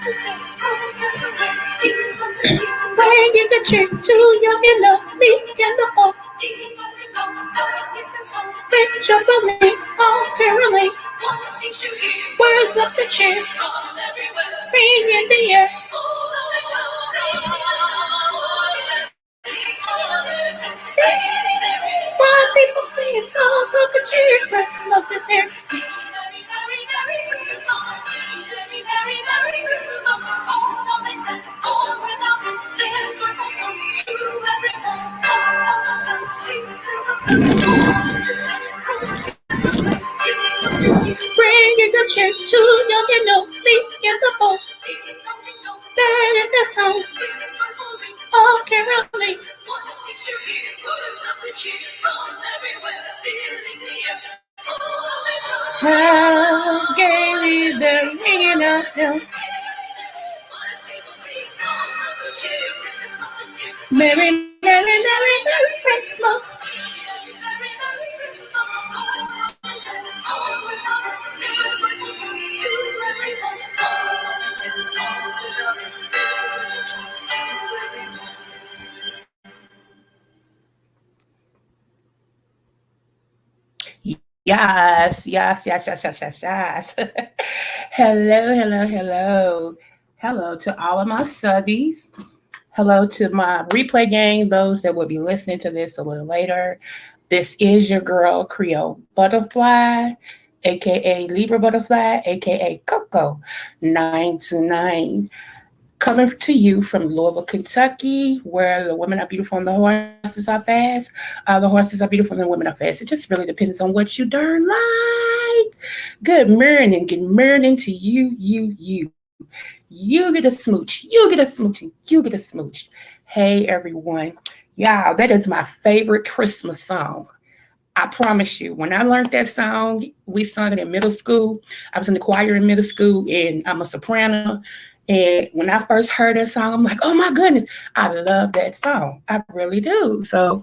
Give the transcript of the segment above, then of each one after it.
Bringing the cheer to young and old, meek and the bold. Rich or friendly, all caroling. Words of the cheer, ring in the air. Why people singing songs of the cheer? Christmas is here. Bringing the cheer to young and old, meek and the bold. That is the song, all caroling. How gaily they're ringing out there. Merry, merry, merry, merry Christmas. Yes, yes, yes, yes, yes, yes, yes. Hello, hello, hello. Hello to all of my subbies. Hello to my replay gang, those that will be listening to this a little later. This is your girl, Creole Butterfly, aka Libra Butterfly, aka Coco 929. Coming to you from Louisville, Kentucky, where the women are beautiful and the horses are fast. The horses are beautiful and the women are fast. It just really depends on what you darn like. Good morning. Good morning to you, you. You get a smooch. You get a smooch. You get a smooch. Hey, everyone. Yeah, that is my favorite Christmas song. I promise you, when I learned that song, we sung it in middle school. I was in the choir in middle school, and I'm a soprano. And when I first heard that song, I'm like, oh my goodness, I love that song. I really do. So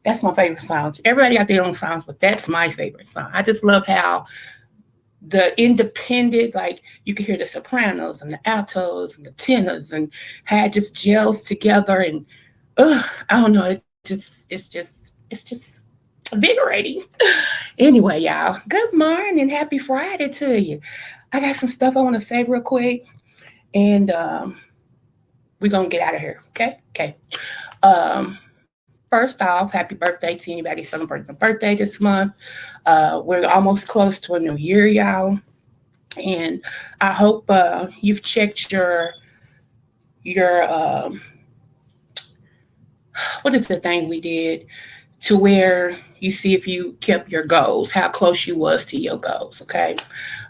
that's my favorite song. Everybody out there on songs, but that's my favorite song. I just love how the independent, like you could hear the sopranos and the altos and the tenors and how it just gels together. And I don't know, it's just invigorating. Anyway, y'all, good morning. Happy Friday to you. I got some stuff I want to say real quick, and we're going to get out of here. Okay. Um, First off, happy birthday to anybody celebrating a birthday this month. We're almost close to a new year, y'all. And I hope you've checked your what is the thing we did to where you see if you kept your goals, how close you was to your goals, okay?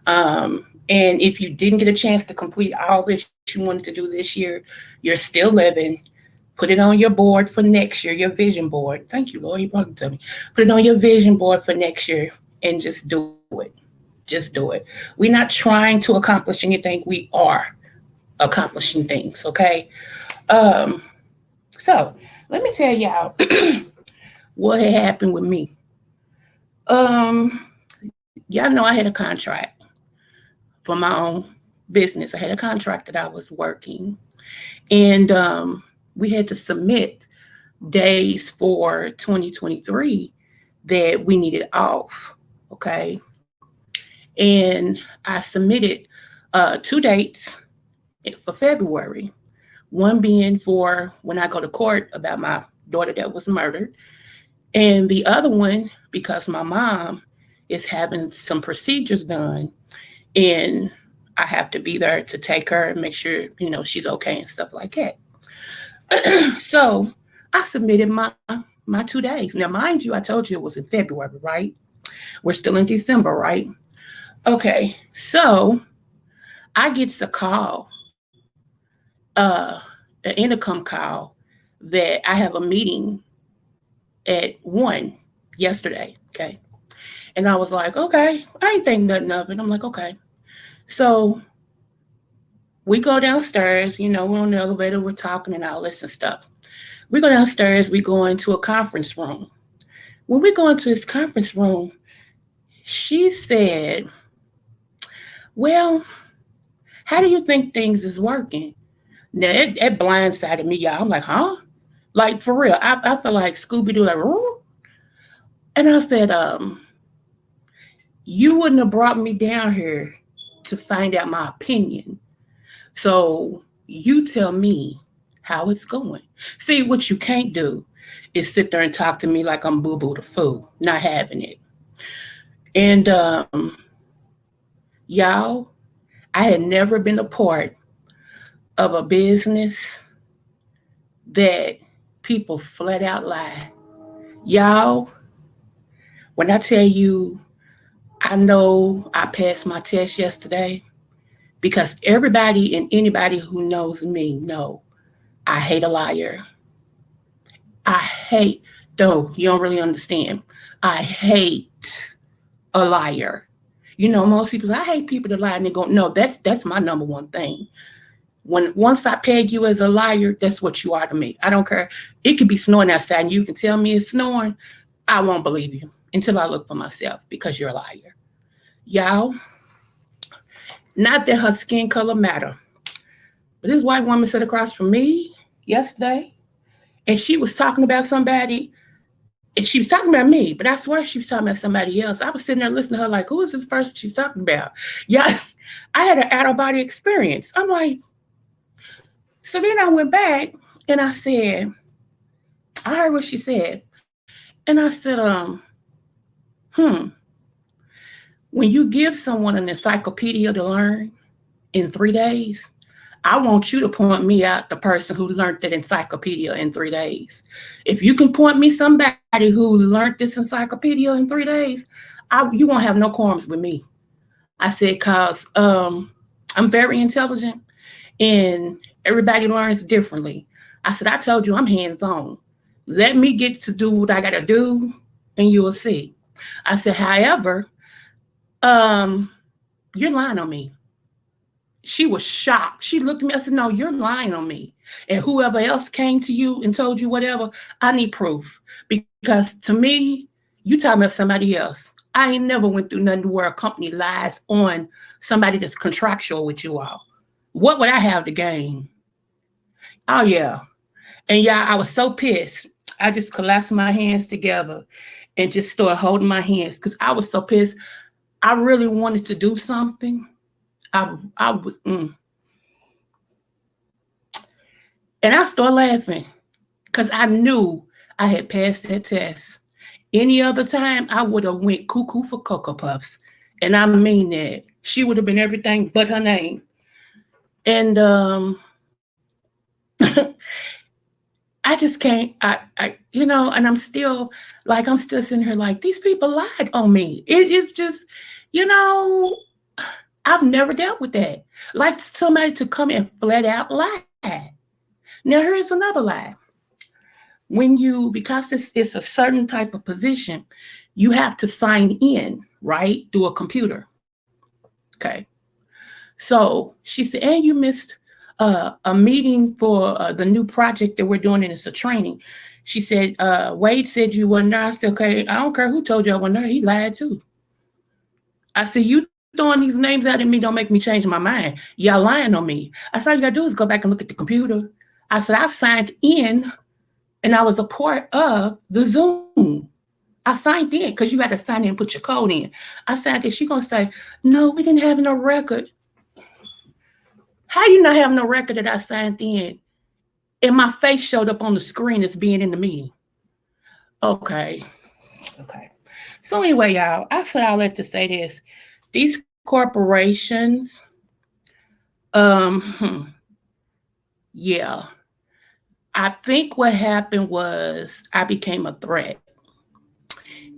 And if you didn't get a chance to complete all that you wanted to do this year, you're still living. Put it on your board for next year, your vision board. Thank you, Lord. You brought it to me. Put it on your vision board for next year and just do it. Just do it. We're not trying to accomplish anything. We are accomplishing things, okay? Um, so let me tell y'all what had happened with me. Um, y'all know I had a contract for my own business. I had a contract that I was working, and we had to submit days for 2023 that we needed off. Okay. And I submitted 2 dates for February, one being for when I go to court about my daughter that was murdered, and the other one because my mom is having some procedures done, and I have to be there to take her and make sure, she's okay and stuff like that. So I submitted my 2 days. Now, mind you, I told you it was in February, right? We're still in December, right? Okay, so I get a call, an intercom call that I have a meeting at 1 yesterday. Okay. And I was like, okay, I ain't think nothing of it. I'm like, okay. So we go downstairs, we're on the elevator, we're talking and all this and stuff. We go downstairs, we go into a conference room. When we go into this conference room, she said, well, How do you think things is working? Now it blindsided me, y'all. I'm like, huh? Like for real. I feel like Scooby Doo, like, "Roo?" And I said, you wouldn't have brought me down here to find out my opinion. So you tell me how it's going. See, what you can't do is sit there and talk to me like I'm Boo Boo the Fool, not having it. And y'all, I had never been a part of a business that people flat out lie. Y'all, when I tell you, I know I passed my test yesterday because everybody and anybody who knows me know I hate a liar. I hate, though, you don't really understand. I hate a liar. You know, most people, I hate people that lie and they go, no, that's my number one thing. When once I peg you as a liar, that's what you are to me. I don't care. It could be snowing outside and you can tell me it's snowing. I won't believe you until I look for myself because you're a liar. Y'all, not that her skin color matter, but this white woman sat across from me yesterday and she was talking about somebody and she was talking about me, but I swear she was talking about somebody else. I was sitting there listening to her like, who is this person she's talking about? Yeah, I had an out of body experience. I'm like, so then I went back and I said, I heard what she said. And I said, hmm, when you give someone an encyclopedia to learn in 3 days, I want you to point me out the person who learned that encyclopedia in 3 days. If you can point me somebody who learned this encyclopedia in 3 days, you won't have no qualms with me. I said, cause I'm very intelligent and everybody learns differently. I said, I told you I'm hands on. Let me get to do what I gotta do, and you will see. I said, however, um, you're lying on me. She was shocked. She looked at me. I said, no, you're lying on me. And whoever else came to you and told you whatever, I need proof. Because to me, you talking about somebody else. I ain't never went through nothing where a company lies on somebody that's contractual with you all. What would I have to gain? Oh, yeah. And yeah, I was so pissed. I just collapsed my hands together and just started holding my hands because I was so pissed. I really wanted to do something. I was, and I started laughing because I knew I had passed that test. Any other time, I would have went cuckoo for Cocoa Puffs. And I mean that. She would have been everything but her name. And I just can't, and I'm still, like, I'm still sitting here like, these people lied on me. It's just, you know, I've never dealt with that. Like somebody to come and flat out lie. Now, here's another lie. Because it's a certain type of position, you have to sign in, right, through a computer. Okay. So she said, and you missed a meeting for the new project that we're doing, and it's a training. She said, Wade said you weren't there. I said, okay, I don't care who told you I wasn't there. He lied too. I said, you throwing these names out at me don't make me change my mind. Y'all lying on me. I said, all you gotta do is go back and look at the computer. I said, I signed in and I was a part of the Zoom. I signed in because you got to sign in and put your code in. I signed in. She gonna say, no, we didn't have no record. How you not have no record that I signed in and my face showed up on the screen as being in the meeting? Okay. Okay. So anyway, y'all, I said I'll let to say this. These corporations, yeah. I think what happened was I became a threat.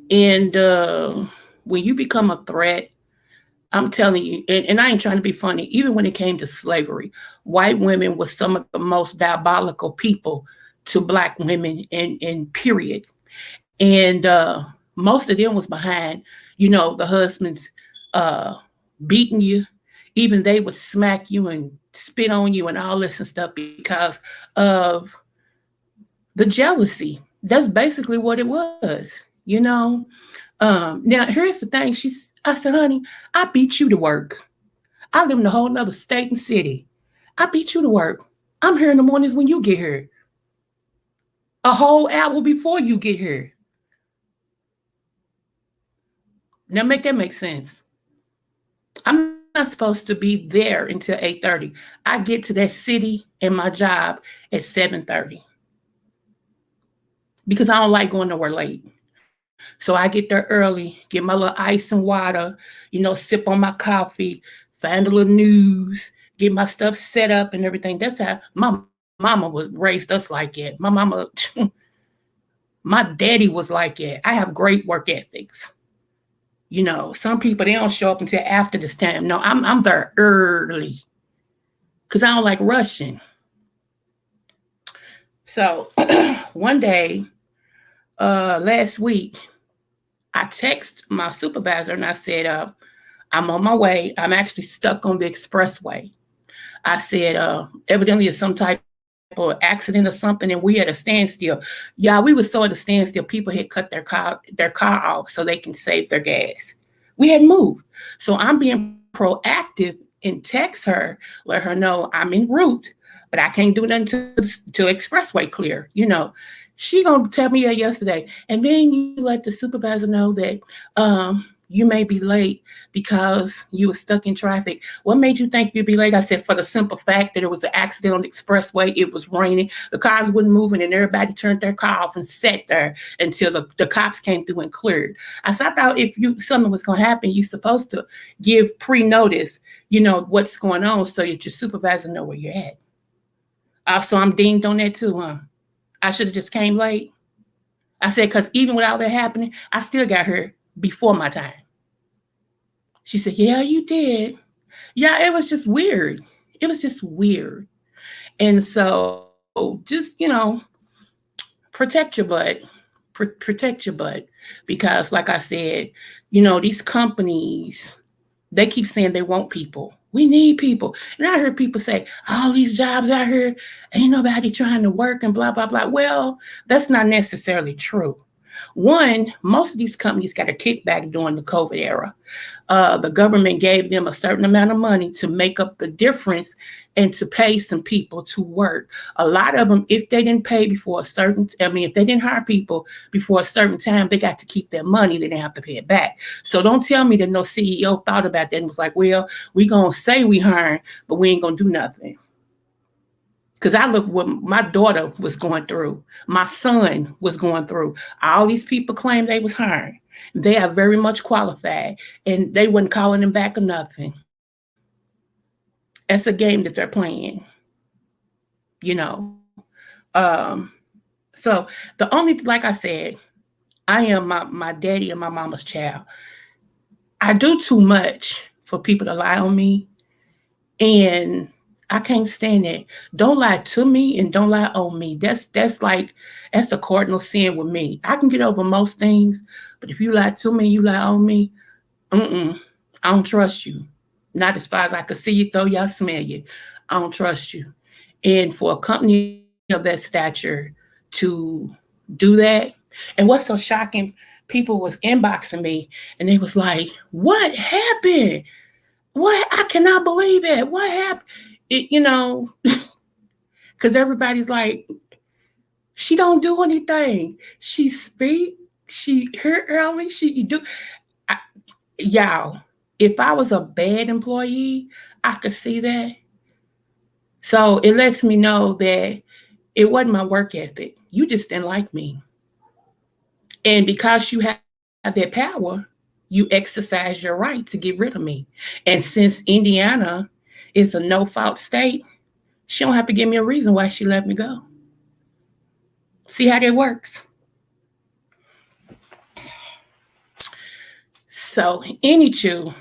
And when you become a threat, I'm telling you, and I ain't trying to be funny, even when it came to slavery, white women were some of the most diabolical people to black women, and period. And most of them was behind, the husbands beating you. Even they would smack you and spit on you and all this and stuff because of the jealousy. That's basically what it was. Now here's the thing. I said, honey, I beat you to work. I live in a whole nother state and city. I beat you to work. I'm here in the mornings when you get here. A whole hour before you get here. Now make that make sense. I'm not supposed to be there until 8:30. I get to that city and my job at 7:30 because I don't like going nowhere late. So I get there early, get my little ice and water, sip on my coffee, find a little news, get my stuff set up and everything. That's how my mama was raised us like that. My mama, my daddy was like that. I have great work ethics. Some people they don't show up until after this time. No, I'm there early because I don't like rushing. So one day, last week, I text my supervisor and I said, I'm on my way. I'm actually stuck on the expressway. I said, evidently it's some type of accident or something, and we at a standstill. Yeah, we were so at a standstill. People had cut their car off so they can save their gas. We had moved. So I'm being proactive and text her, let her know I'm en route, but I can't do nothing to expressway clear. She gonna tell me that yesterday, and then you let the supervisor know that you may be late because you were stuck in traffic. What made you think you'd be late? I said, for the simple fact that it was an accident on the expressway. It was raining. The cars wasn't moving, and everybody turned their car off and sat there until the cops came through and cleared. I said, I thought if something was going to happen, you're supposed to give pre-notice, what's going on so that your supervisor know where you're at. Also, I'm dinged on that too, huh? I should have just came late. I said, because even without that happening, I still got here before my time. She said, yeah, you did. Yeah, it was just weird. It was just weird. And so just, protect your butt. Protect your butt. Because like I said, these companies, they keep saying they want people. We need people. And I heard people say, all these jobs out here, ain't nobody trying to work and blah, blah, blah. Well, that's not necessarily true. One, most of these companies got a kickback during the COVID era. The government gave them a certain amount of money to make up the difference and to pay some people to work. A lot of them, if they didn't pay before if they didn't hire people before a certain time, they got to keep their money. They didn't have to pay it back. So don't tell me that no CEO thought about that and was like, well, we going to say we hiring, but we ain't going to do nothing. Because I look what my daughter was going through. My son was going through. All these people claim they was hiring. They are very much qualified. And they wasn't calling them back or nothing. That's a game that they're playing. You know. So the only, like I said, I am my daddy and my mama's child. I do too much for people to lie on me. And I can't stand it. Don't lie to me and don't lie on me. That's a cardinal sin with me. I can get over most things, but if you lie to me, you lie on me, I don't trust you. Not as far as I can see you, throw you, I smell you. I don't trust you. And for a company of that stature to do that, and what's so shocking, people was inboxing me and they was like, what happened? What? I cannot believe it. What happened? Because everybody's like, she don't do anything. She speak. She here early. She do. I, y'all, if I was a bad employee, I could see that. So it lets me know that it wasn't my work ethic. You just didn't like me. And because you have that power, you exercise your right to get rid of me. And since Indiana is a no-fault state, she don't have to give me a reason why she let me go. See how that works? So, anywho,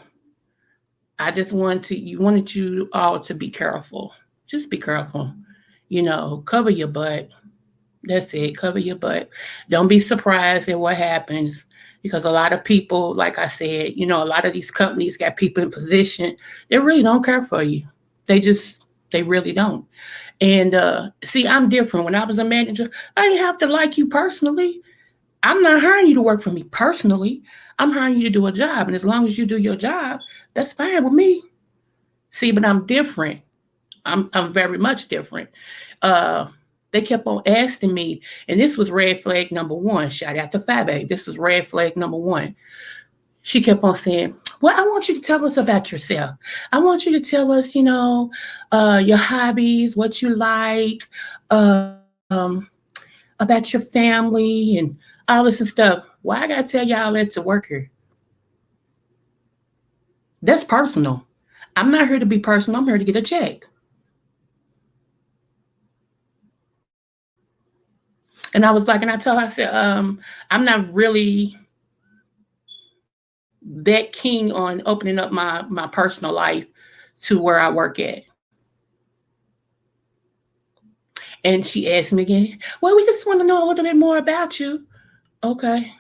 I just wanted you all to be careful. Just be careful. Cover your butt. That's it. Cover your butt. Don't be surprised at what happens because a lot of people, like I said, a lot of these companies got people in position. They really don't care for you. They really don't. And see, I'm different. When I was a manager, I didn't have to like you personally. I'm not hiring you to work for me personally. I'm hiring you to do a job. And as long as you do your job, that's fine with me. See, but I'm different. I'm very much different. Uh, they kept on asking me, and this was red flag number one. Shout out to Fabe. This was red flag number one. She kept on saying, "Well, I want you to tell us about yourself. I want you to tell us, your hobbies, what you like, um, about your family, and all this and stuff. Why I gotta tell y'all that to work here? That's personal. I'm not here to be personal. I'm here to get a check." And I was like, and I told her, I said, I'm not really that keen on opening up my personal life to where I work at. And she asked me again, well, we just want to know a little bit more about you. Okay.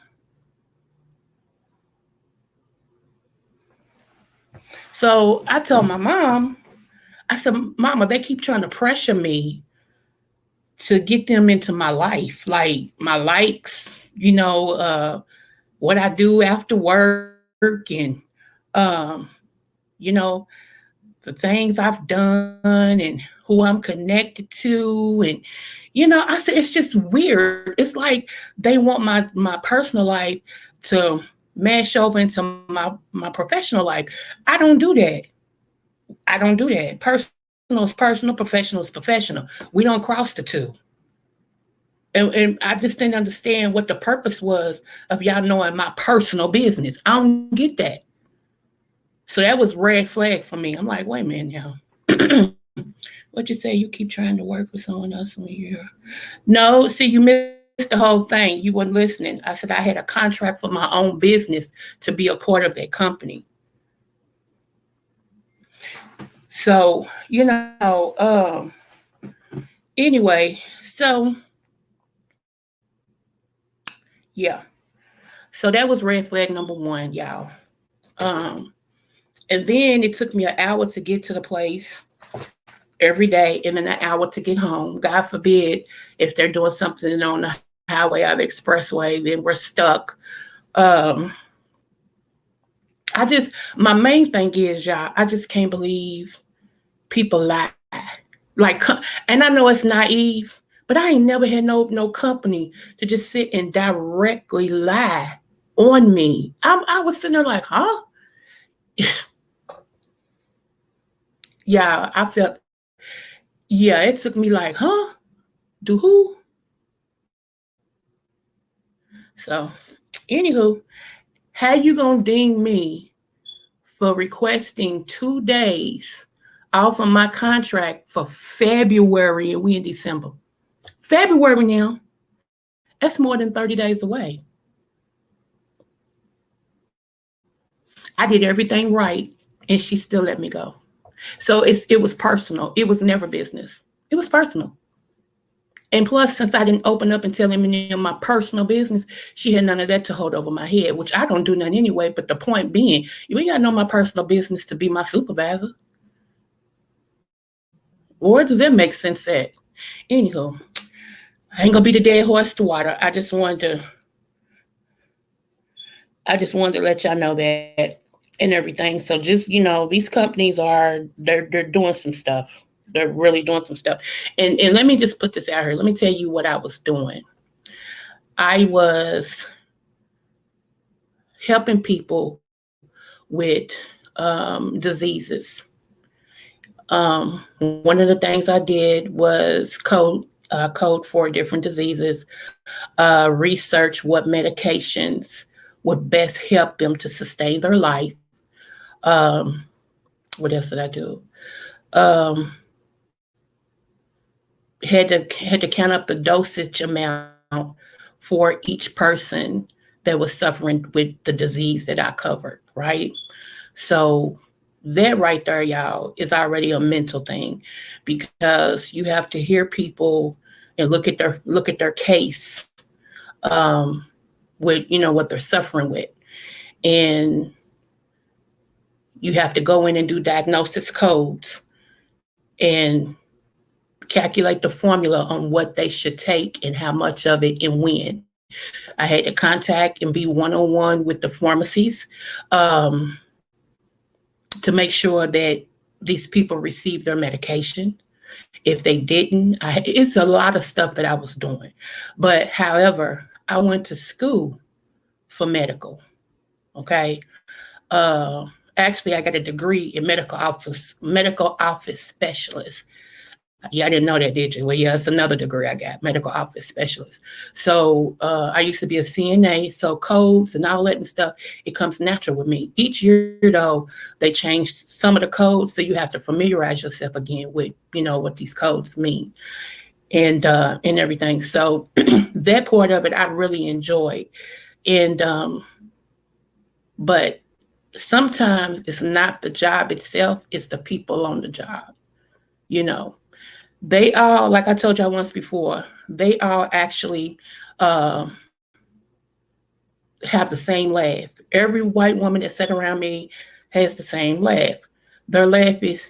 So I told my mom, I said, Mama, they keep trying to pressure me to get them into my life, like my likes, what I do after work and, um, you know, the things I've done and who I'm connected to. And, I said, it's just weird. It's like they want my personal life to mash over into my professional life. I don't do that. I don't do that. Personal is personal, professional is professional. We don't cross the two. And I just didn't understand what the purpose was of y'all knowing my personal business. I don't get that. So that was red flag for me. I'm like, wait a minute, y'all. What you say? You keep trying to work with someone else when you're no. See, you missed the whole thing. You weren't listening. I said I had a contract for my own business to be a part of that company. So anyway, so yeah. So that was red flag number one, y'all. Um, and then it took me an hour to get to the place every day, and then an hour to get home. God forbid if they're doing something on the highway or the expressway, then we're stuck. Um, my main thing is, y'all, I just can't believe people lie. Like, and I know it's naive, but I ain't never had no company to just sit and directly lie on me. I was sitting there like, huh? Yeah, I felt. Yeah, it took me like, huh? Do who? So, anywho, how you gonna ding me for requesting 2 days off of my contract for February and we in December? February now. That's more than 30 days away. I did everything right and she still let me go. So it was personal. It was never business. It was personal. And plus, since I didn't open up and tell him any of my personal business, she had none of that to hold over my head, which I don't do nothing anyway. But the point being, you ain't got to know my personal business to be my supervisor. Or does that make sense? That anywho, I ain't gonna be the dead horse to water. I just wanted to let y'all know that and everything. So just these companies they're doing some stuff. They're really doing some stuff. And let me just put this out here. Let me tell you what I was doing. I was helping people with diseases. One of the things I did was code for different diseases, research what medications would best help them to sustain their life. Um, what else did I do? Um, had to count up the dosage amount for each person that was suffering with the disease that I covered, right? So that right there, y'all, is already a mental thing because you have to hear people and look at their case um, with what they're suffering with, and you have to go in and do diagnosis codes and calculate the formula on what they should take and how much of it and when. I had to contact and be one-on-one with the pharmacies um, to make sure that these people received their medication. If they didn't, it's a lot of stuff that I was doing. But however, I went to school for medical. Okay. Actually, I got a degree in medical office specialist. Yeah, I didn't know that, did you? Well, yeah, it's another degree I got, medical office specialist. So I used to be a CNA, so codes and all that and stuff, it comes natural with me. Each year, though, they changed some of the codes, so you have to familiarize yourself again with, what these codes mean and everything. So that part of it, I really enjoyed. And but sometimes it's not the job itself; it's the people on the job. You know, they all, like I told y'all once before, they all actually uh, have the same laugh. Every white woman that sat around me has the same laugh. Their laugh is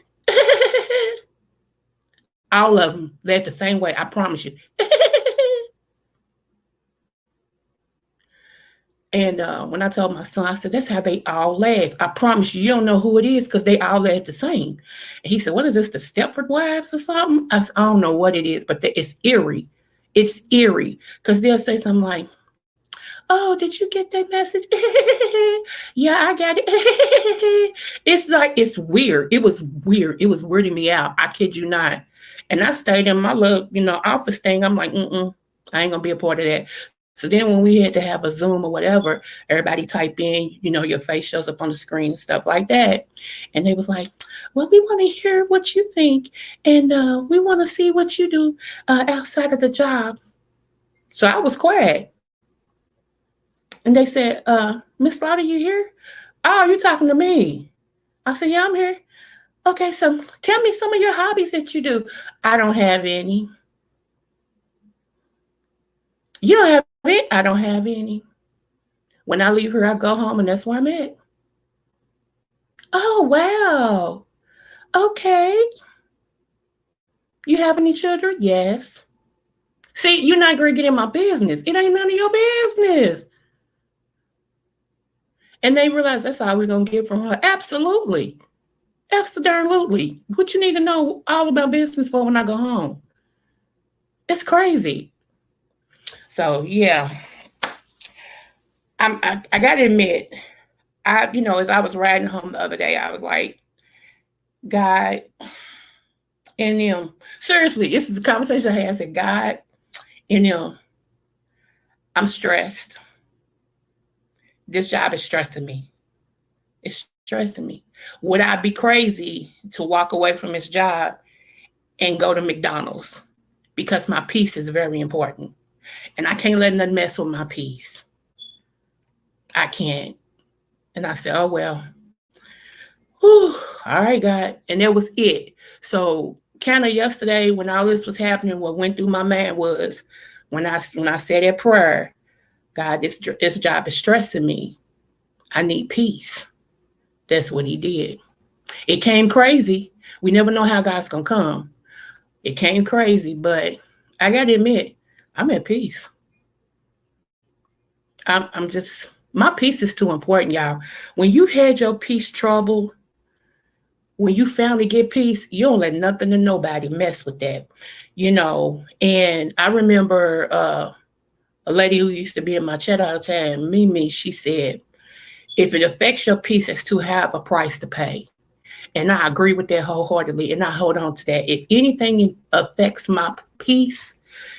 all of them laugh the same way. I promise you. And when I told my son, I said, that's how they all laugh. I promise you, you don't know who it is because they all laugh the same. And he said, what is this, the Stepford Wives or something? I said, I don't know what it is, but it's eerie. It's eerie because they'll say something like, oh, did you get that message? Yeah, I got it. It's like, it's weird. It was weird. It was weirding me out. I kid you not. And I stayed in my little, office thing. I'm like, I ain't gonna be a part of that. So then when we had to have a Zoom or whatever, everybody type in, your face shows up on the screen and stuff like that. And they was like, well, we want to hear what you think. And we want to see what you do outside of the job. So I was quiet. And they said, Miss Slaughter, you here? Oh, you talking to me? I said, yeah, I'm here. Okay, so tell me some of your hobbies that you do. I don't have any. You don't have it? I don't have any. When I leave here, I go home and that's where I'm at. Oh, wow. Okay. You have any children? Yes. See, you're not going to get in my business. It ain't none of your business. And they realize that's all we're going to get from her. Absolutely. Absolutely. What you need to know all about business for when I go home? It's crazy. So, yeah. I got to admit, as I was riding home the other day, I was like, God, and seriously, this is the conversation I had. I said, God, and I'm stressed. This job is stressing me. It's stressing me. Would I be crazy to walk away from this job and go to McDonald's? Because my peace is very important. And I can't let nothing mess with my peace. I can't. And I said, oh, well. Whew, all right, God. And that was it. So kind of yesterday when all this was happening, what went through my mind was when I said that prayer, God, this job is stressing me. I need peace. That's what he did. It came crazy. We never know how God's going to come. It came crazy, but I got to admit, I'm at peace. I'm just, my peace is too important, y'all. When you've had your peace trouble, when you finally get peace, you don't let nothing and nobody mess with that, And I remember a lady who used to be in my chat all the time, Mimi, she said, if it affects your peace, it's too high of a price to pay. And I agree with that wholeheartedly, and I hold on to that. If anything affects my peace,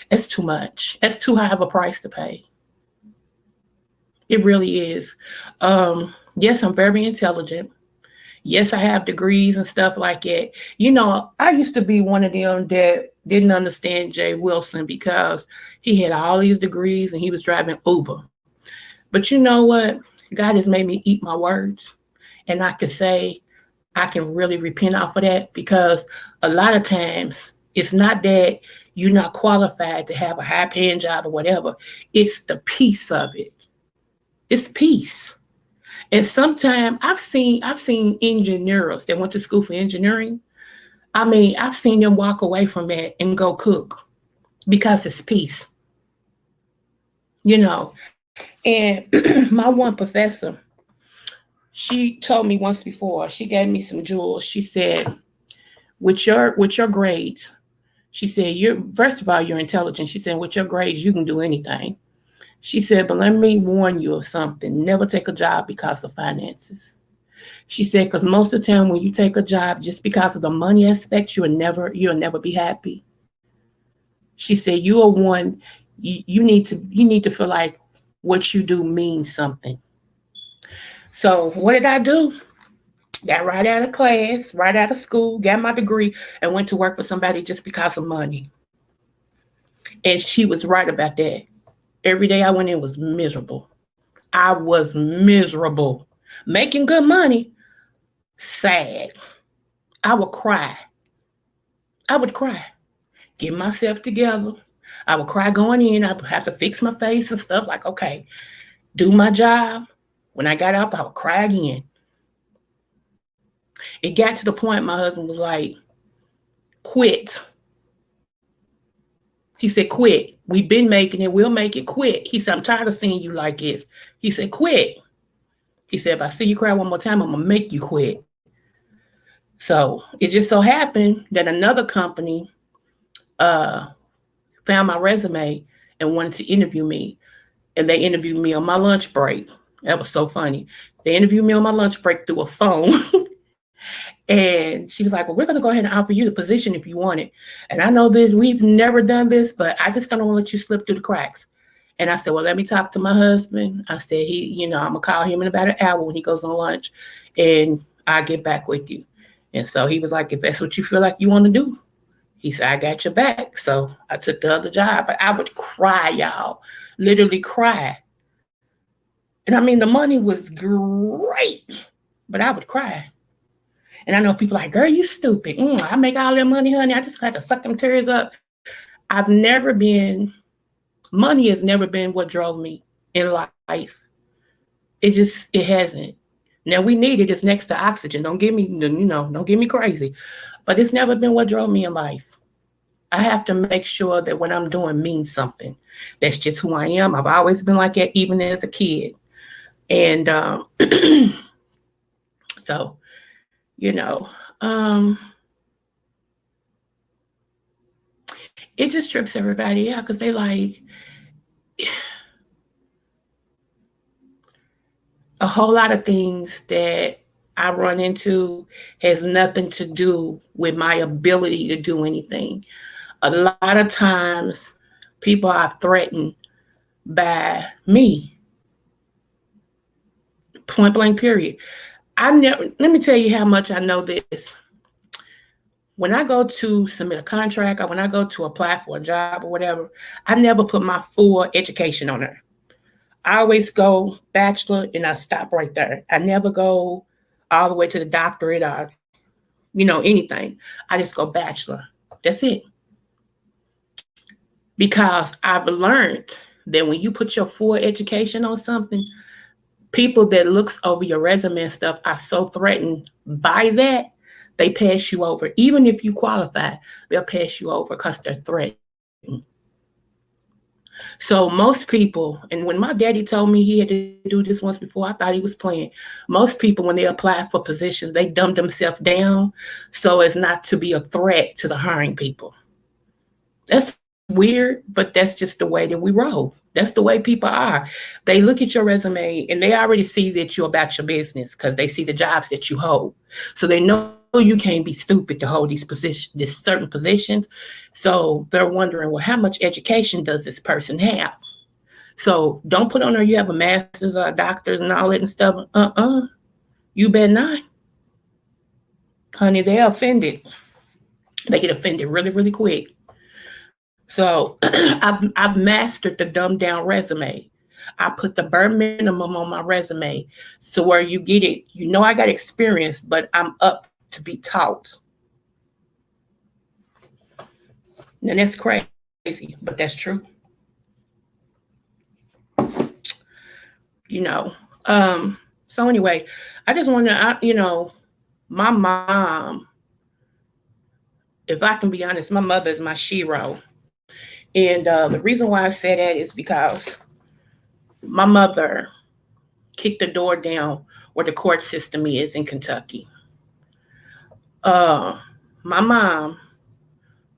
it's too much. That's too high of a price to pay. It really is. Yes, I'm very intelligent. Yes, I have degrees and stuff like that. I used to be one of them that didn't understand Jay Wilson because he had all these degrees and he was driving Uber. But you know what? God has made me eat my words. And I could say I can really repent off of that because a lot of times it's not that you're not qualified to have a high paying job or whatever. It's the peace of it. It's peace. And sometimes I've seen engineers that went to school for engineering. I mean, I've seen them walk away from that and go cook because it's peace. And my one professor, She told me once before, she gave me some jewels. She said, with your grades, she said, you're first of all, you're intelligent. She said, with your grades, you can do anything. She said, but let me warn you of something. Never take a job because of finances. She said, because most of the time when you take a job just because of the money aspect, you'll never be happy. She said, you are one, you need to feel like what you do means something. So what did I do? Got right out of class, right out of school, got my degree, and went to work for somebody just because of money. And she was right about that. Every day I went in was miserable. I was miserable. Making good money, sad. I would cry. I would cry. Get myself together. I would cry going in. I would have to fix my face and stuff like, okay, do my job. When I got up, I would cry again. It got to the point my husband was like, quit. He said, quit. We've been making it. We'll make it. Quit. He said, I'm tired of seeing you like this. He said, quit. He said, if I see you cry one more time, I'm going to make you quit. So it just so happened that another company uh, found my resume and wanted to interview me. And they interviewed me on my lunch break. That was so funny. They interviewed me on my lunch break through a phone. And she was like, well, we're going to go ahead and offer you the position if you want it. And I know this, we've never done this, but I just don't want to let you slip through the cracks. And I said, well, let me talk to my husband. I said, I'm going to call him in about an hour when he goes on lunch and I'll get back with you. And so he was like, if that's what you feel like you want to do, he said, I got your back. So I took the other job, but I would cry, y'all, literally cry. And I mean, the money was great, but I would cry. And I know people like, girl, you stupid. I make all that money, honey. I just got to suck them tears up. Money has never been what drove me in life. It hasn't. Now we need it. It's next to oxygen. Don't get me crazy. But it's never been what drove me in life. I have to make sure that what I'm doing means something. That's just who I am. I've always been like that, even as a kid. And so, you know, um, it just trips everybody out because they like a whole lot of things that I run into has nothing to do with my ability to do anything. A lot of times people are threatened by me. Point blank period. Let me tell you how much I know this. When I go to submit a contract or when I go to apply for a job or whatever, I never put my full education on there. I always go bachelor and I stop right there. I never go all the way to the doctorate or, anything. I just go bachelor. That's it. Because I've learned that when you put your full education on something, people that looks over your resume and stuff are so threatened by that, they pass you over. Even if you qualify, they'll pass you over because they're threatened. So most people, and when my daddy told me he had to do this once before, I thought he was playing. Most people, when they apply for positions, they dumb themselves down so as not to be a threat to the hiring people. That's weird, but that's just the way that we roll. That's the way people are. They look at your resume and they already see that you're about your business because they see the jobs that you hold. So they know you can't be stupid to hold these certain positions. So they're wondering, well, how much education does this person have? So don't put on there you have a master's or a doctorate and all that and stuff. You better not. Honey, they're offended. They get offended really, really quick. So I've mastered the dumbed down resume. I put the bare minimum on my resume. So where you get it, I got experience, but I'm up to be taught. Now that's crazy, but that's true. You know. So anyway, I just want to, my mom, if I can be honest, my mother is my shero. And the reason why I say that is because my mother kicked the door down where the court system is in Kentucky. Uh, my mom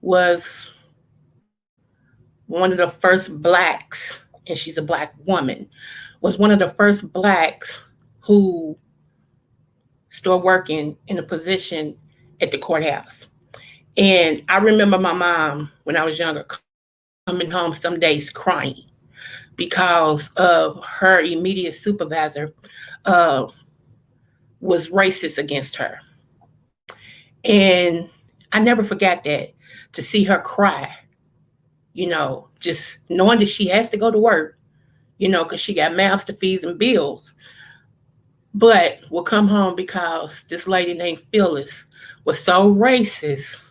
was one of the first blacks, and she's a black woman, was one of the first blacks who started working in a position at the courthouse. And I remember my mom, when I was younger, coming home some days crying because of her immediate supervisor uh, was racist against her. And I never forgot that, to see her cry, just knowing that she has to go to work, because she got mouths to feed and bills, but will come home because this lady named Phyllis was so racist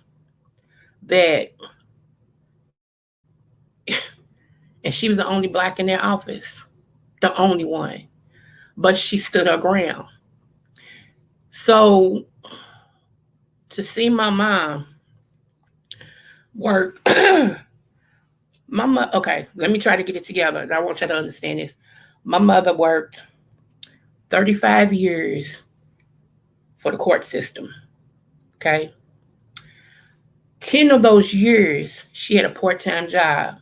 that, and she was the only black in their office, the only one, but she stood her ground. So to see my mom work, okay, let me try to get it together. And I want you to understand this. My mother worked 35 years for the court system. Okay. 10 of those years, she had a part-time job.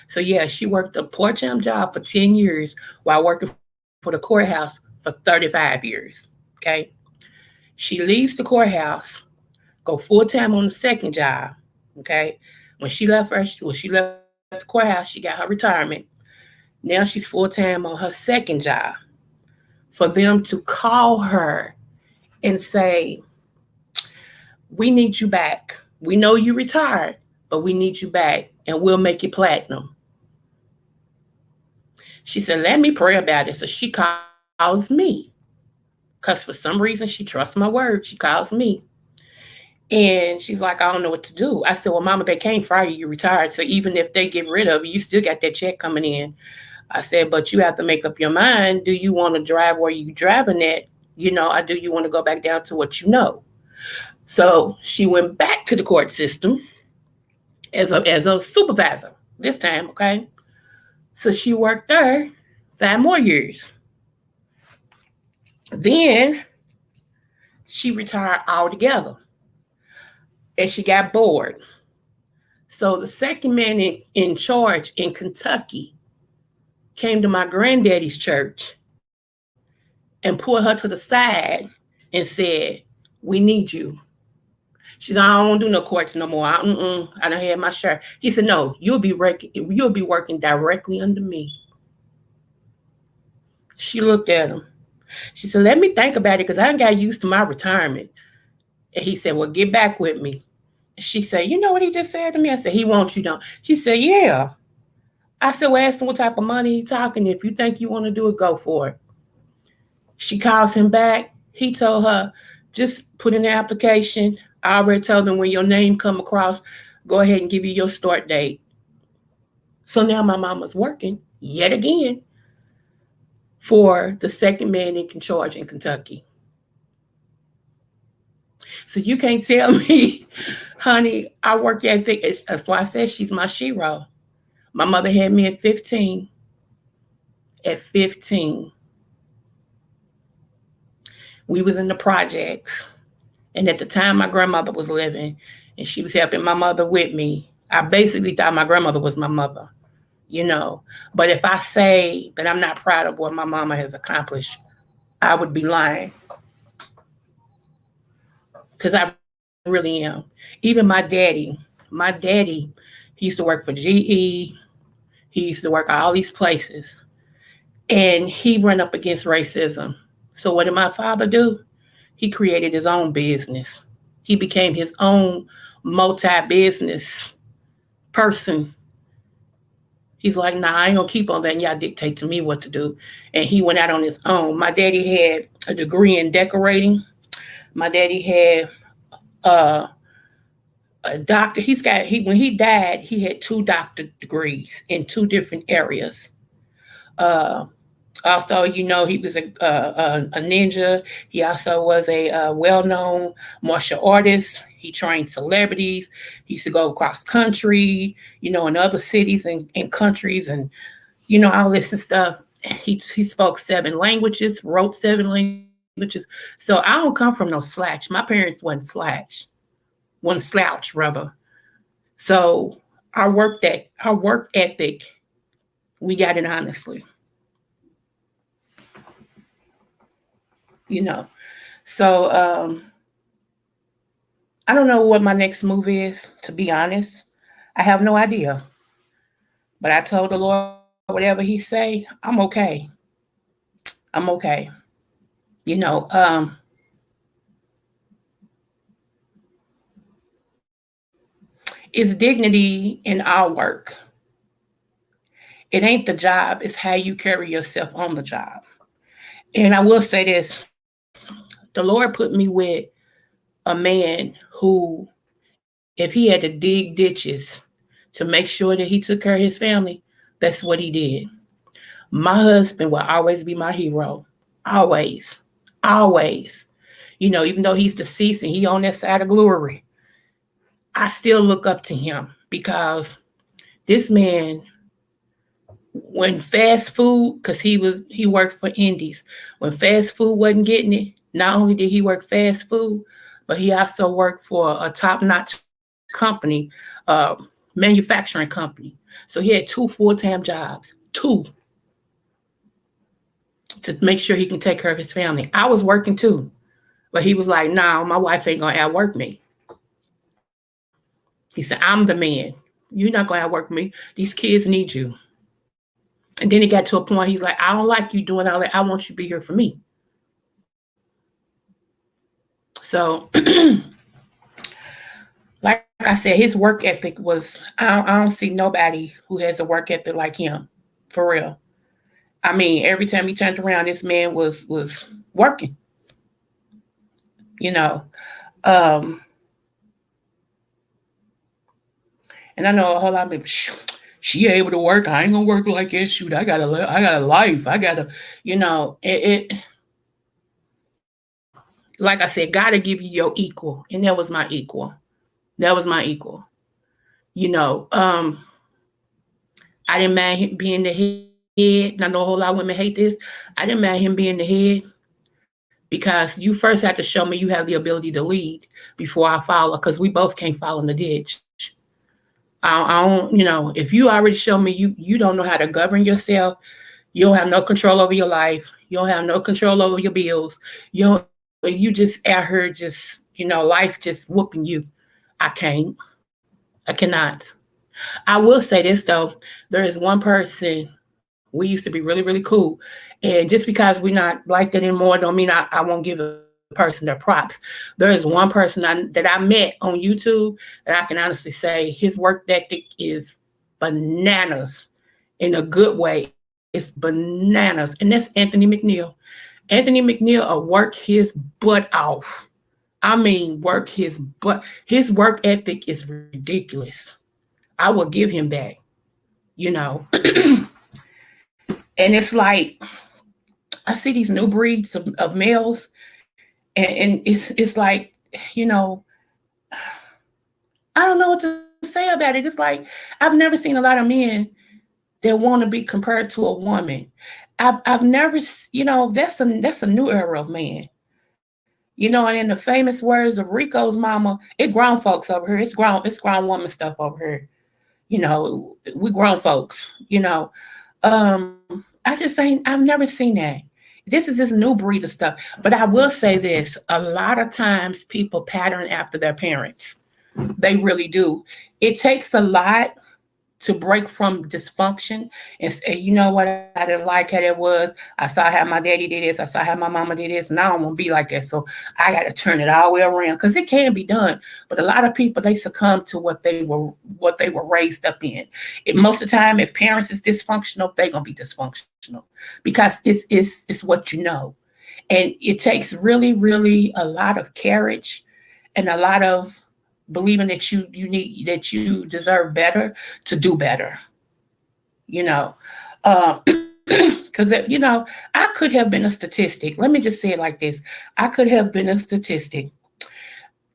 So yeah, she worked a part-time job for 10 years while working for the courthouse for 35 years. Okay. She leaves the courthouse, go full-time on the second job. Okay. When she left the courthouse, she got her retirement. Now she's full-time on her second job. For them to call her and say, we need you back. We know you retired, but we need you back and we'll make you platinum. She said, let me pray about it. So she calls me. Because for some reason she trusts my word. She calls me. And she's like, I don't know what to do. I said, well, Mama, they can't fire you. You retired. So even if they get rid of you, you still got that check coming in. I said, but you have to make up your mind. Do you want to drive where you driving at? Or do you want to go back down to what you know? So she went back to the court system as a supervisor this time, okay? So she worked there 5 more years. Then she retired altogether and she got bored. So the second man in charge in Kentucky came to my granddaddy's church and pulled her to the side and said, we need you. She said, I don't do no courts no more. I don't have my share. He said, no, you'll be working directly under me. She looked at him. She said, let me think about it because I ain't got used to my retirement. And he said, well, get back with me. She said, you know what he just said to me? I said, he wants you done. She said, yeah. I said, well, ask him what type of money he talking. If you think you want to do it, go for it. She calls him back. He told her, just put in the application. I already told them when your name come across, go ahead and give you your start date. So now my mama's working yet again for the second man in charge in Kentucky. So you can't tell me, honey, I work ethic. That's why I said she's my shero. My mother had me at 15. At 15, we was in the projects. And at the time, my grandmother was living, and she was helping my mother with me. I basically thought my grandmother was my mother, But if I say that I'm not proud of what my mama has accomplished, I would be lying. Because I really am. Even my daddy, he used to work for GE. He used to work at all these places. And he ran up against racism. So what did my father do? He created his own business. He became his own multi-business person. He's like, nah, I ain't gonna keep on letting y'all dictate to me what to do. And he went out on his own. My daddy had a degree in decorating. My daddy had a doctor. When he died, he had 2 doctor degrees in 2 different areas. Uh, Also, he was a ninja. He also was a well-known martial artist. He trained celebrities. He used to go across country, in other cities and countries and, all this and stuff. he spoke 7 languages, wrote 7 languages. So I don't come from no slouch. My parents wasn't slouch rather. So our work ethic, we got it honestly, you know. So I don't know what my next move is, to be honest. I have no idea. But I told the Lord, whatever He say, I'm okay. I'm okay. You know, it's dignity in our work. It ain't the job, it's how you carry yourself on the job. And I will say this, the Lord put me with a man who, if he had to dig ditches to make sure that he took care of his family, that's what he did. My husband will always be my hero. Always. Always. You know, even though he's deceased and he on that side of glory, I still look up to him because this man, when fast food, because he worked for Indies, when fast food wasn't getting it, not only did he work fast food, but he also worked for a top-notch company, manufacturing company. So he had 2 full-time jobs, two, to make sure he can take care of his family. I was working too, but he was like, "No, my wife ain't gonna outwork me." He said, "I'm the man. You're not gonna outwork me. These kids need you." And then it got to a point. He's like, "I don't like you doing all that. I want you to be here for me." So, like I said, his work ethic was. I don't see nobody who has a work ethic like him, for real. I mean, every time he turned around, this man was working. You know, um, and I know a whole lot of people. She able to work. I ain't gonna work like that. Shoot, I got a life. I gotta, it. Like I said, gotta give you your equal, and that was my equal. That was my equal. You know, I didn't mind him being the head. And I know a whole lot of women hate this. I didn't mind him being the head because you first have to show me you have the ability to lead before I follow, because we both can't fall in the ditch. I don't, if you already show me you don't know how to govern yourself, you don't have no control over your life, you don't have no control over your bills, you just out here just, life just whooping you. I can't. I cannot. I will say this though, there is one person, we used to be really, really cool. And just because we're not like that anymore don't mean I won't give the person their props. There is one person that I met on YouTube that I can honestly say his work ethic is bananas, in a good way. It's bananas. And that's Anthony McNeil. Anthony McNeil will work his butt off. I mean, work his butt. His work ethic is ridiculous. I will give him that, you know. And it's like I see these new breeds of males, and it's like, you know, I don't know what to say about it. It's like I've never seen a lot of men that want to be compared to a woman. I've never, that's a new era of man. And in the famous words of Rico's mama, it grown folks over here. It's grown woman stuff over here. We grown folks. I've never seen that. This is this new breed of stuff. But I will say this: a lot of times people pattern after their parents. They really do. It takes a lot to break from dysfunction and say, you know what, I didn't like how that was. I saw how my daddy did this. I saw how my mama did this. And I don't want to be like that. So I got to turn it all the way around, because it can be done. But a lot of people, they succumb to what they were raised up in. Most of the time, if parents is dysfunctional, they're gonna be dysfunctional because it's what you know. And it takes really, really a lot of courage and a lot of believing that you deserve better to do better. You know, because I could have been a statistic. Let me just say it like this: I could have been a statistic.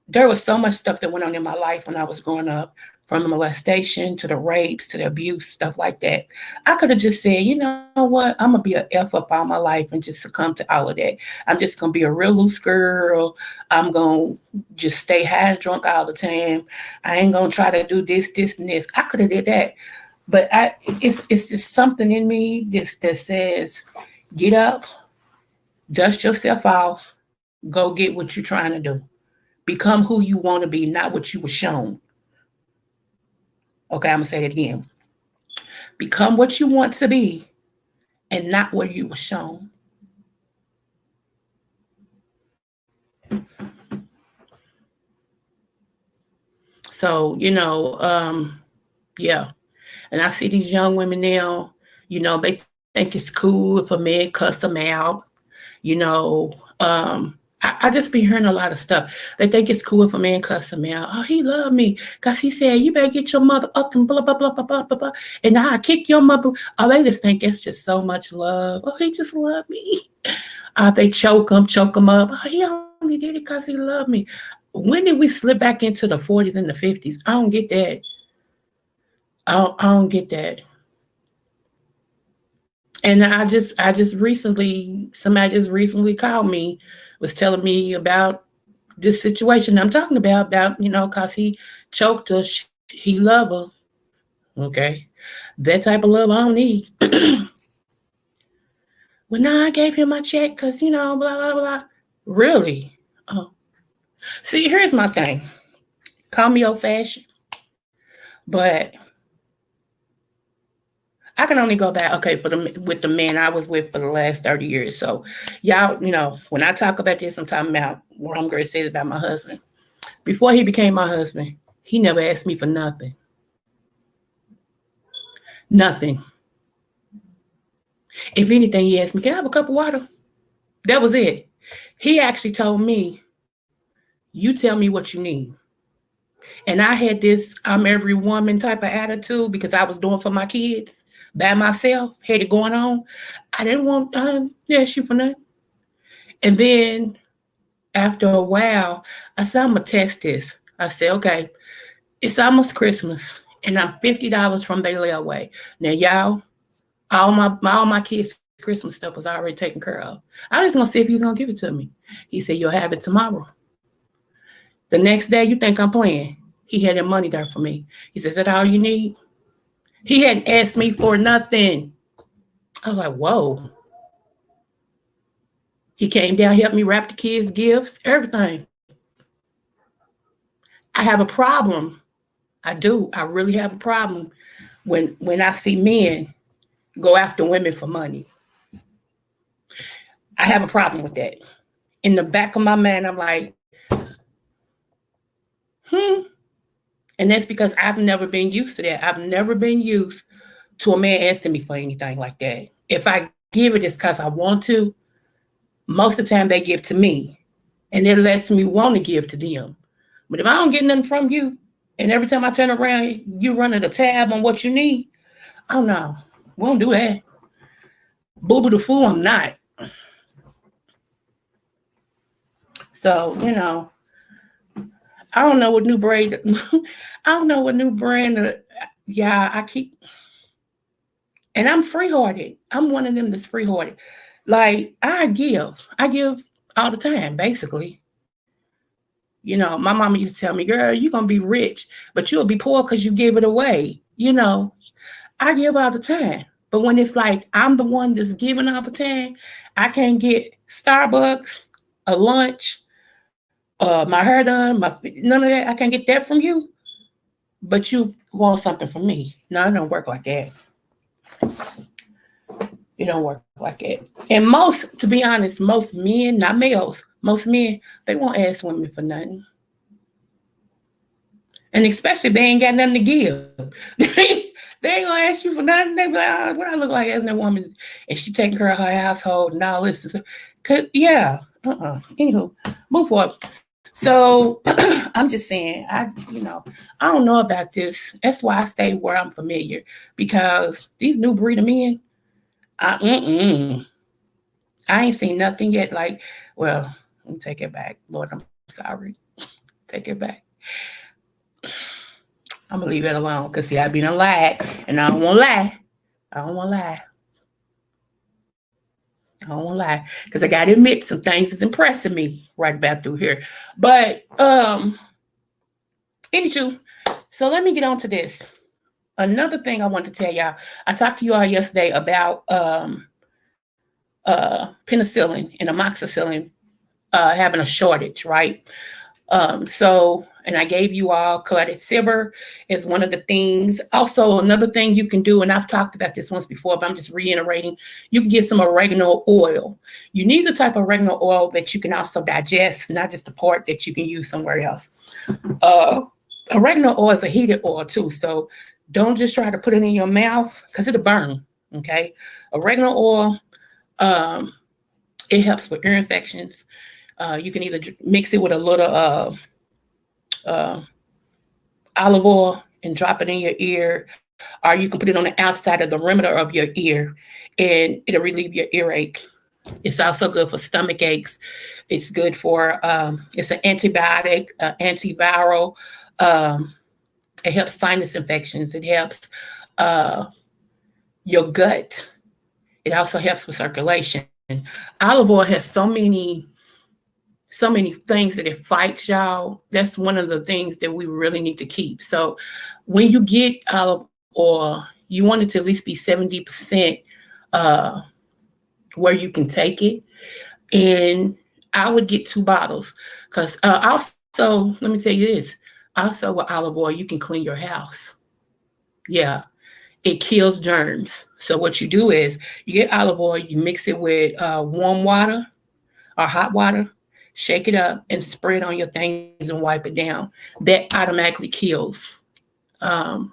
There was so much stuff that went on in my life when I was growing up. from the molestation to the rapes to the abuse, stuff like that. I could have just said, you know what, I'm gonna be a F up all my life and just succumb to all of that. I'm just gonna be a real loose girl. I'm gonna just stay high and drunk all the time. I ain't gonna try to do this, this, and this. I could have did that. But it's just something in me that says, get up, dust yourself off, go get what you're trying to do. Become who you want to be, not what you were shown. Okay, I'm gonna say that again. Become what you want to be and not what you were shown. So, yeah. And I see these young women now, they think it's cool if a man cuss them out. You know, I just be hearing a lot of stuff. They think it's cool if a man cuss them out. Oh, he loved me because he said, you better get your mother up and blah, blah, blah, blah, blah, blah, blah. And now I kick your mother. Oh, they just think it's just so much love. Oh, he just loved me. They choke him up. Oh, he only did it because he loved me. When did we slip back into the 40s and the 50s? I don't get that. I don't get that. And I just recently, somebody just recently called me, was telling me about this situation I'm talking about, cause he choked her, he loved her. Okay. That type of love I don't need. Well, no, I gave him my check because, blah, blah, blah. Really? Oh. See, here's my thing. Call me old fashioned, but I can only go back, okay, with the man I was with for the last 30 years. So, y'all, when I talk about this, I'm talking about what I'm going to say about my husband. Before he became my husband, he never asked me for nothing. Nothing. If anything, he asked me, can I have a cup of water? That was it. He actually told me, you tell me what you need. And I had this I'm every woman type of attitude because I was doing for my kids by myself, had it going on. I didn't ask you for nothing. And then after a while, I said, I'm going to test this. I said, okay, it's almost Christmas and I'm $50 from their layaway. Now, y'all, all my kids' Christmas stuff was already taken care of. I was just going to see if he was going to give it to me. He said, you'll have it tomorrow. The next day, you think I'm playing? He had that money there for me. He said, is that all you need? He hadn't asked me for nothing. I was like, whoa. He came down, helped me wrap the kids' gifts, everything. I have a problem. I do. I really have a problem when I see men go after women for money. I have a problem with that. In the back of my mind, I'm like, And that's because I've never been used to that. I've never been used to a man asking me for anything like that. If I give it, it's because I want to. Most of the time, they give to me, and it lets me want to give to them. But if I don't get nothing from you, and every time I turn around, you running a tab on what you need, oh no, we won't do that. Boo boo the fool, I'm not. So, I don't know what new braid. I don't know what new brand. Yeah, I keep, and I'm free hearted. I'm one of them that's free hearted. Like I give all the time, basically. My mama used to tell me, "Girl, you're gonna be rich, but you'll be poor because you give it away." I give all the time. But when it's like I'm the one that's giving all the time, I can't get Starbucks, a lunch, my hair done, none of that. I can't get that from you, but you want something from me. No, it don't work like that. It don't work like that. And most, to be honest, most men, not males, most men, they won't ask women for nothing. And especially if they ain't got nothing to give. They ain't gonna ask you for nothing. They be like, oh, what I look like as that woman, and she taking care of her household and all this. Cause yeah, Anywho, move forward. So I'm just saying, I don't know about this. That's why I stay where I'm familiar, because these new breed of men, I ain't seen nothing yet. Like, well, let me take it back. Lord, I'm sorry. Take it back. I'm gonna leave it alone because see, I've been a lie, and I don't want to lie. I don't want to lie. I don't want to lie because I got to admit some things is impressing me right about through here. But anywho, so let me get on to this. Another thing I want to tell y'all. I talked to you all yesterday about penicillin and amoxicillin having a shortage, right? And I gave you all clotted silver is one of the things. Also, another thing you can do, and I've talked about this once before, but I'm just reiterating, you can get some oregano oil. You need the type of oregano oil that you can also digest, not just the part that you can use somewhere else. Uh, Oregano oil is a heated oil too, so don't just try to put it in your mouth because it'll burn. Okay, oregano oil, um, it helps with ear infections. You can either mix it with a little uh, olive oil and drop it in your ear, or you can put it on the outside of the perimeter of your ear, and it'll relieve your earache. It's also good for stomach aches. It's good for it's an antibiotic, antiviral. Um, it helps sinus infections. It helps uh, your gut. It also helps with circulation. Olive oil has so many things that it fights, y'all. That's one of the things that we really need to keep. So when you get olive oil, you want it to at least be 70% uh, where you can take it. And I would get 2 bottles because also, let me tell you this, also with olive oil, you can clean your house. Yeah, it kills germs. So what you do is you get olive oil, you mix it with warm water or hot water, shake it up, and spray it on your things and wipe it down. That automatically kills. Um,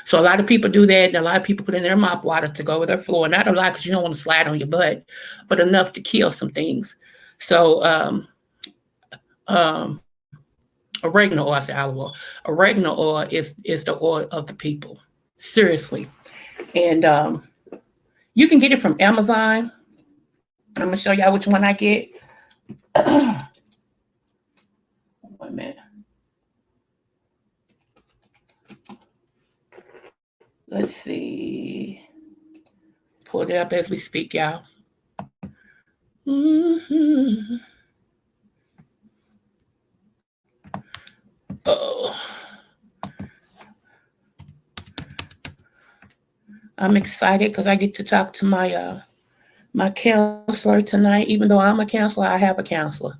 so a lot of people do that. And a lot of people put in their mop water to go over their floor. Not a lot because you don't want to slide on your butt, but enough to kill some things. So um, oregano oil, I say olive oil. Oregano oil is the oil of the people. Seriously. And you can get it from Amazon. I'm gonna show y'all which one I get. Wait a minute. Let's see. Pull it up as we speak, y'all. Mm-hmm. Oh, I'm excited because I get to talk to my counselor tonight. Even though I'm a counselor, I have a counselor,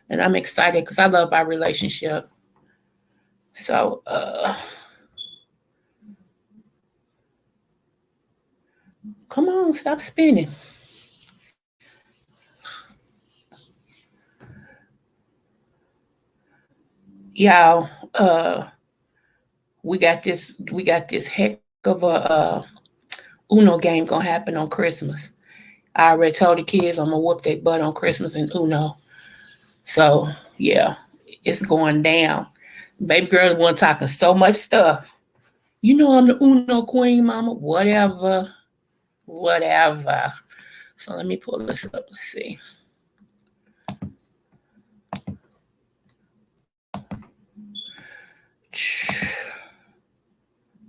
and I'm excited because I love our relationship. So, come on, stop spinning, y'all. We got this heck of a Uno game gonna happen on Christmas. I already told the kids I'm gonna whoop their butt on Christmas and Uno. So yeah, it's going down. Baby girl was talking so much stuff. You know I'm the Uno queen, mama. Whatever, whatever. So let me pull this up. Let's see.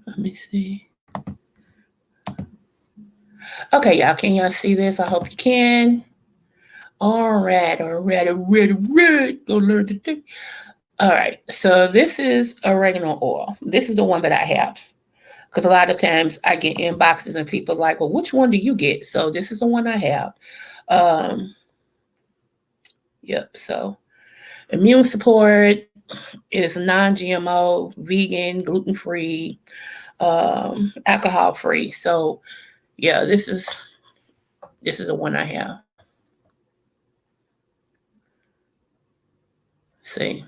Let me see. Okay, y'all, can y'all see this? I hope you can. All right. Go learn to do. All right, so this is oregano oil. This is the one that I have because a lot of times I get inboxes and people like, well, which one do you get? So this is the one I have. Um, yep. So immune support is non-GMO, vegan, gluten-free, alcohol-free. So yeah, this is the one I have. See,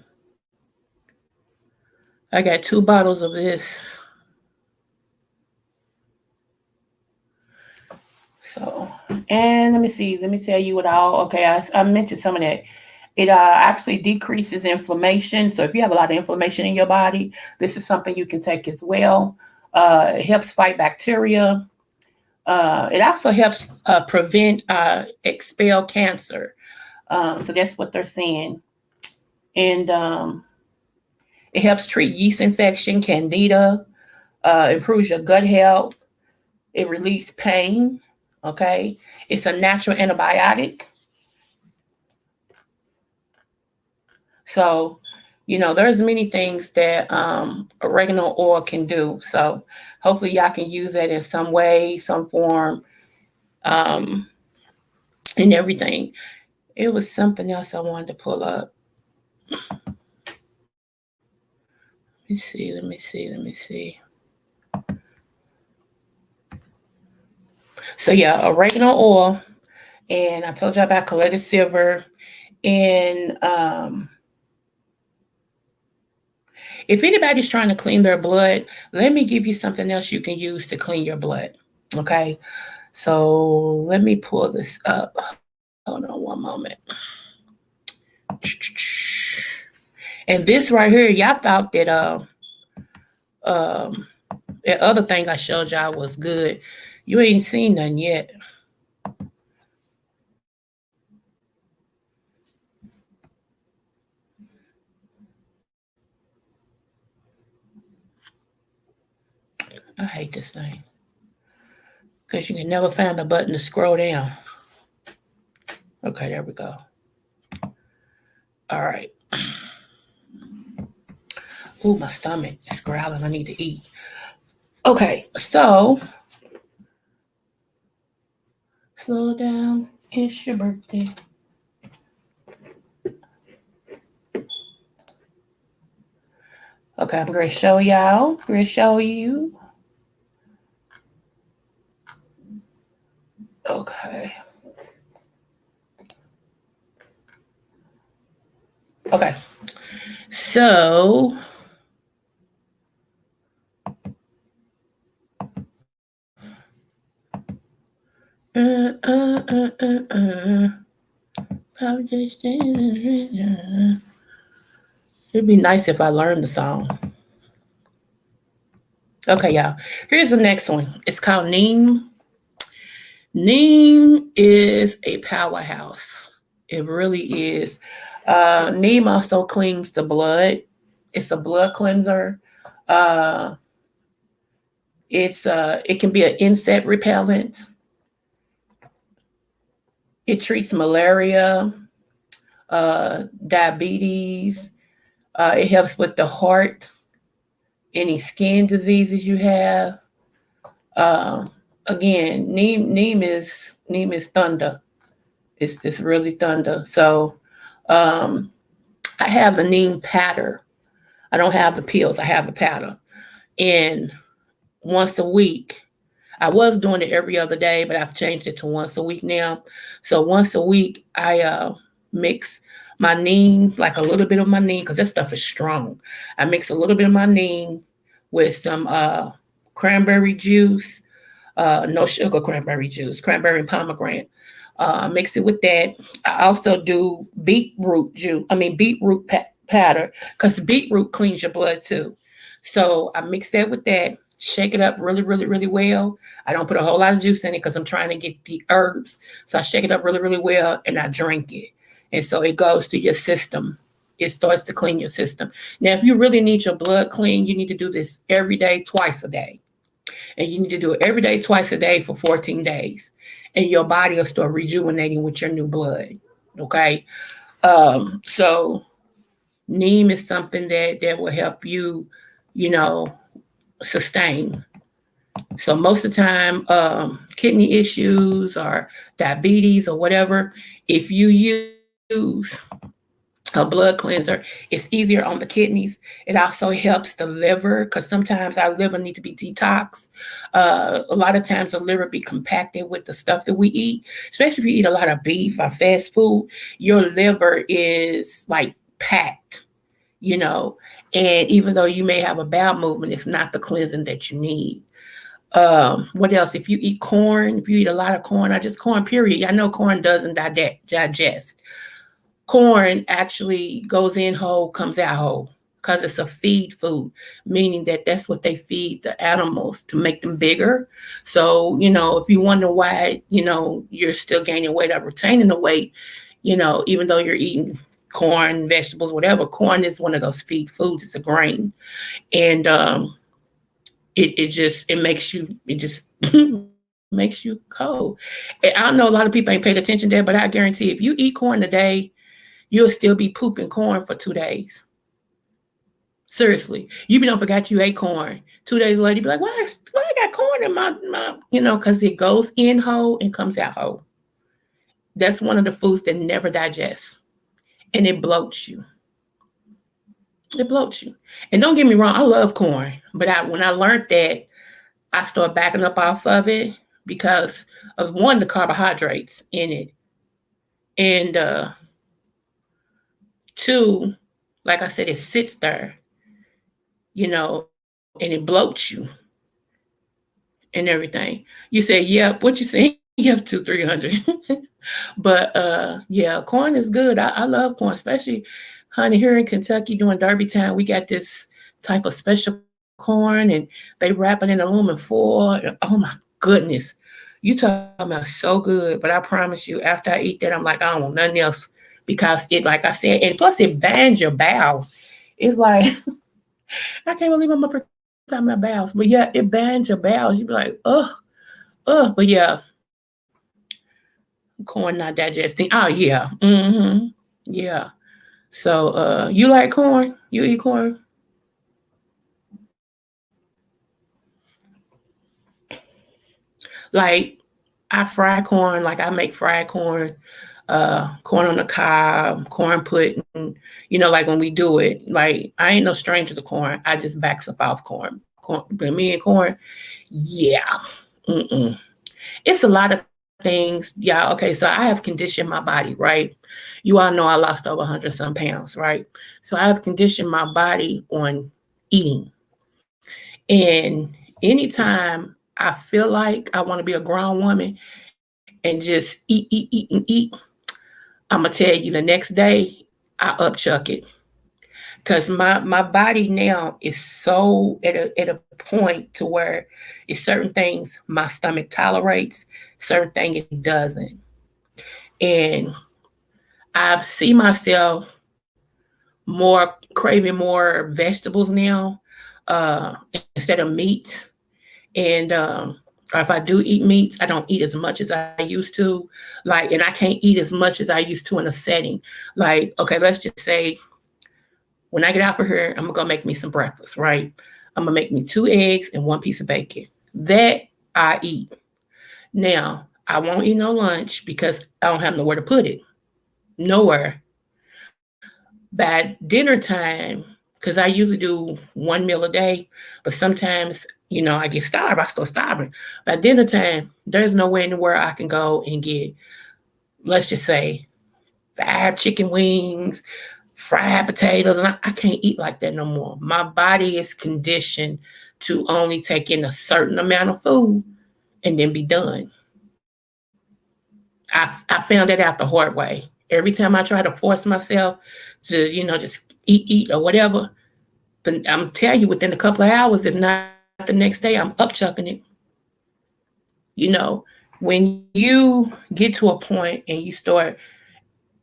I got 2 bottles of this. So, and let me see. Let me tell you what all. Okay, I mentioned some of that. It actually decreases inflammation. So if you have a lot of inflammation in your body, this is something you can take as well. It helps fight bacteria. It also helps prevent expel cancer. So that's what they're saying. And It helps treat yeast infection, candida, improves your gut health. It relieves pain. Okay. It's a natural antibiotic. So, there's many things that oregano oil can do. So hopefully y'all can use that in some way, some form, um, and everything. It was something else I wanted to pull up. Let me see. So yeah, oregano oil, and I told you about colloidal silver. And if anybody's trying to clean their blood, let me give you something else you can use to clean your blood. Okay. So let me pull this up. Hold on one moment. And this right here, y'all thought that um that other thing I showed y'all was good. You ain't seen none yet. I hate this thing because you can never find the button to scroll down. Okay, there we go. All right. Ooh, my stomach is growling. I need to eat. Okay, so slow down. It's your birthday. Okay, I'm going to show y'all. I'm going to show you. Okay. Okay. So it'd be nice if I learned the song. Okay, y'all. Here's the next one. It's called Neem. Neem is a powerhouse. It really is. Neem also cleans the blood. It's a blood cleanser. Uh, it can be an insect repellent. It treats malaria, diabetes. It helps with the heart, any skin diseases you have. Um, Again, neem is thunder. It's really thunder. So um, I have the neem powder. I don't have the pills. I have the powder. And once a week, I was doing it every other day, but I've changed it to once a week now. So once a week, I mix my neem, like a little bit of my neem, because that stuff is strong. I mix a little bit of my neem with some cranberry juice, no sugar cranberry juice, cranberry and pomegranate. Mix it with that. I also do beetroot juice. I mean beetroot powder, because beetroot cleans your blood too. So I mix that with that. Shake it up really, really, really well. I don't put a whole lot of juice in it because I'm trying to get the herbs. So I shake it up really, really well and I drink it. And so it goes to your system. It starts to clean your system. Now, if you really need your blood clean, you need to do this every day, twice a day. And you need to do it every day, twice a day for 14 days. And your body will start rejuvenating with your new blood. Okay. So neem is something that will help you, you know, sustain. So most of the time, kidney issues or diabetes or whatever, if you use a blood cleanser, it's easier on the kidneys. It also helps the liver because sometimes our liver needs to be detoxed. A lot of times the liver be compacted with the stuff that we eat, especially if you eat a lot of beef or fast food. Your liver is like packed, you know. And even though you may have a bowel movement, it's not the cleansing that you need. What else? If you eat corn, if you eat a lot of corn, or just corn, period. I know corn doesn't digest. Corn actually goes in whole, comes out whole, because it's a feed food, meaning that that's what they feed the animals to make them bigger. So, if you wonder why, you're still gaining weight or retaining the weight, even though you're eating corn, vegetables, whatever. Corn is one of those feed foods. It's a grain, and it makes you it just makes you cold. And I know a lot of people ain't paid attention there, but I guarantee if you eat corn today, you'll still be pooping corn for 2 days. Seriously, you don't forgot you ate corn. 2 days later, you be like, why I got corn in my because it goes in whole and comes out whole. That's one of the foods that never digests, and it bloats you. It bloats you. And don't get me wrong, I love corn, but when I learned that, I started backing up off of it because of one, the carbohydrates in it, and two, like I said, it sits there, and it bloats you and everything. You say, yep, what you say? Yep, 200-300. But yeah, corn is good. I love corn, especially honey, here in Kentucky during Derby time, we got this type of special corn and they wrap it in aluminum foil. Oh my goodness. You talking about so good, but I promise you, after I eat that, I'm like, I don't want nothing else because it, like I said, and plus it bands your bowels. It's like I can't believe I'm up here talking about bowels, but yeah, it bands your bowels. You be like, but yeah, corn not digesting. Oh yeah, yeah. So you like corn? You eat corn? Like I fry corn, like I make fried corn, corn on the cob, corn pudding. Like when we do it, like I ain't no stranger to corn. I just backs up off corn. But me and corn, yeah. Mm-mm. It's a lot of things. Yeah, okay, so I have conditioned my body, right? You all know I lost over 100 some pounds, right? So I have conditioned my body on eating. And anytime I feel like I want to be a grown woman and just eat, I'm gonna tell you the next day I upchuck it. Cause my body now is so at a point to where it's certain things my stomach tolerates, certain things it doesn't. And I see myself more craving more vegetables now, instead of meat. And or if I do eat meats, I don't eat as much as I used to. Like, and I can't eat as much as I used to in a setting. Like, okay, let's just say when I get out of here, I'm gonna make me some breakfast, right? I'm gonna make me 2 eggs and one piece of bacon. That I eat. Now, I won't eat no lunch because I don't have nowhere to put it. Nowhere. By dinner time, because I usually do one meal a day, but sometimes, I get starved. I start starving. By dinner time, there's nowhere in the world I can go and get, let's just say, 5 chicken wings, fried potatoes, and I can't eat like that no more. My body is conditioned to only take in a certain amount of food and then be done. I found that out the hard way. Every time I try to force myself to, just eat or whatever, then I'm telling you, within a couple of hours, if not the next day, I'm upchucking it. You know, when you get to a point and you start,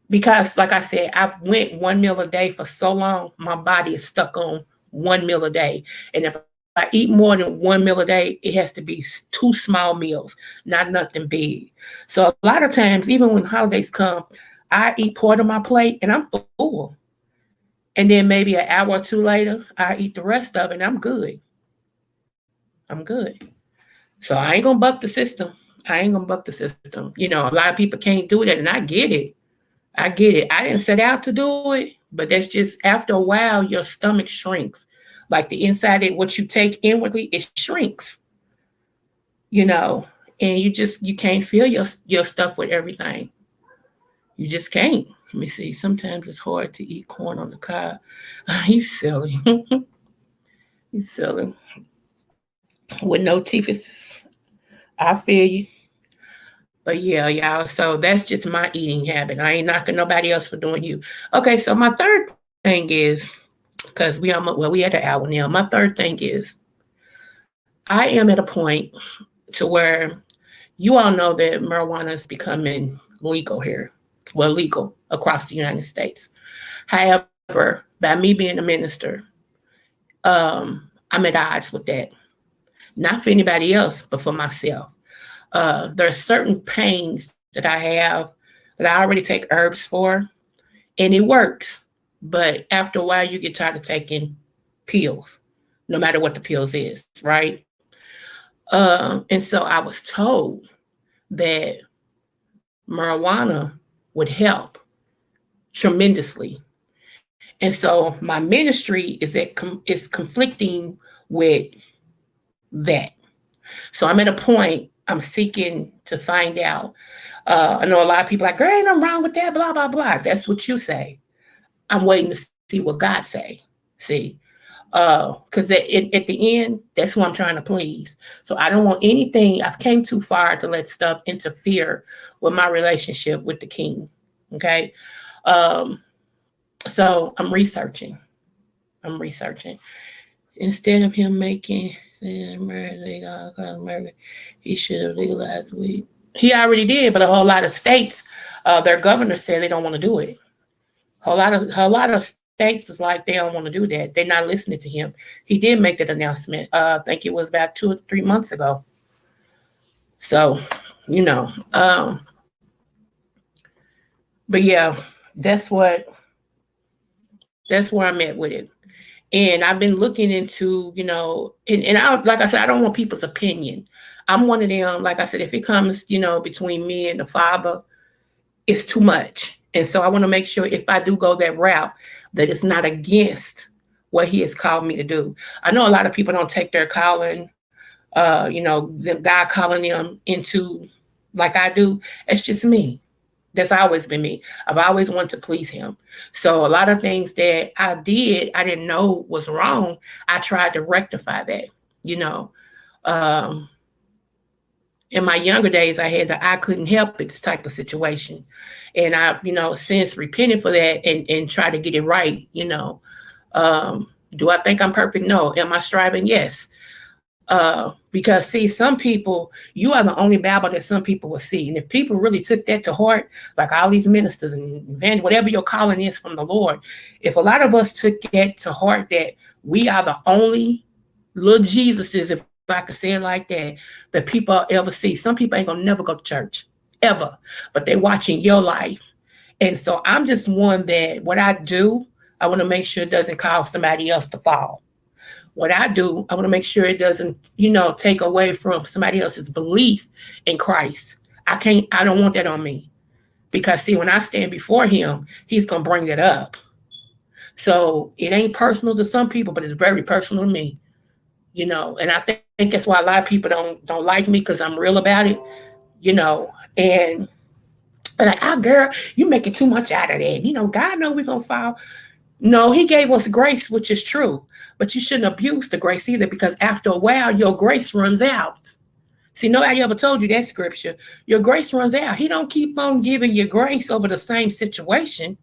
because like I said, I've went one meal a day for so long, my body is stuck on one meal a day. And if I eat more than one meal a day, it has to be two small meals, not nothing big. So a lot of times, even when holidays come, I eat part of my plate and I'm full. And then maybe an hour or two later, I eat the rest of it and I'm good. I'm good. So I ain't gonna buck the system. I ain't gonna buck the system. A lot of people can't do that, and I get it. I get it. I didn't set out to do it, but that's just after a while, your stomach shrinks. Like the inside, what you take inwardly, it shrinks. You know, and you can't feel your stuff with everything. You just can't. Let me see. Sometimes it's hard to eat corn on the cob. You silly. You silly. With no teeth, I feel you. But yeah, y'all. So that's just my eating habit. I ain't knocking nobody else for doing you. Okay, so my third thing is, because we at the hour now. My third thing is, I am at a point to where you all know that marijuana is becoming legal here. well, legal across the United States. However, by me being a minister, I'm at odds with that. Not for anybody else, but for myself. There are certain pains that I have that I already take herbs for, and it works. But after a while, you get tired of taking pills, no matter what the pills is, right? And so I was told that marijuana would help tremendously. And so my ministry is conflicting with that. So I'm at a point I'm seeking to find out. I know a lot of people are like, girl, ain't nothing wrong with that, blah, blah, blah. That's what you say. I'm waiting to see what God say. See, because at the end, that's who I'm trying to please. So I don't want anything. I've came too far to let stuff interfere with my relationship with the King. Okay, um, so I'm researching. I'm researching. Instead of him making murder, he should have legalized weed. He already did, but a whole lot of states, their governors said they don't want to do it. A lot of states was like they don't want to do that. They're not listening to him. He did make that announcement. I think it was about 2 or 3 months ago. So, you know, but yeah, that's what that's where I'm at with it. And I've been looking into, and I, like I said, I don't want people's opinion. I'm one of them. Like I said, if it comes, between me and the Father, it's too much. And so I want to make sure if I do go that route, that it's not against what He has called me to do. I know a lot of people don't take their calling, God calling them into like I do. It's just me. That's always been me. I've always wanted to please Him. So a lot of things that I did, I didn't know was wrong. I tried to rectify that, you know. Um, in my younger days, I had the I couldn't help it type of situation. And I, since repented for that and tried to get it right, do I think I'm perfect? No. Am I striving? Yes. Because see, some people, you are the only Bible that some people will see. And if people really took that to heart, like all these ministers and whatever your calling is from the Lord, if a lot of us took that to heart, that we are the only little Jesuses, if I could say it like that people ever see. Some people ain't gonna never go to church, ever, but they're watching your life. And so I'm just one that what I do, I want to make sure it doesn't cause somebody else to fall. What I do, I want to make sure it doesn't, take away from somebody else's belief in Christ. I don't want that on me. Because see, when I stand before Him, He's gonna bring that up. So it ain't personal to some people, but it's very personal to me. And I think that's why a lot of people don't like me, because I'm real about it, and like, oh girl, you making too much out of that. God know we're gonna fall. No, He gave us grace, which is true. But you shouldn't abuse the grace either, because after a while, your grace runs out. See, nobody ever told you that scripture. Your grace runs out. He don't keep on giving you grace over the same situation.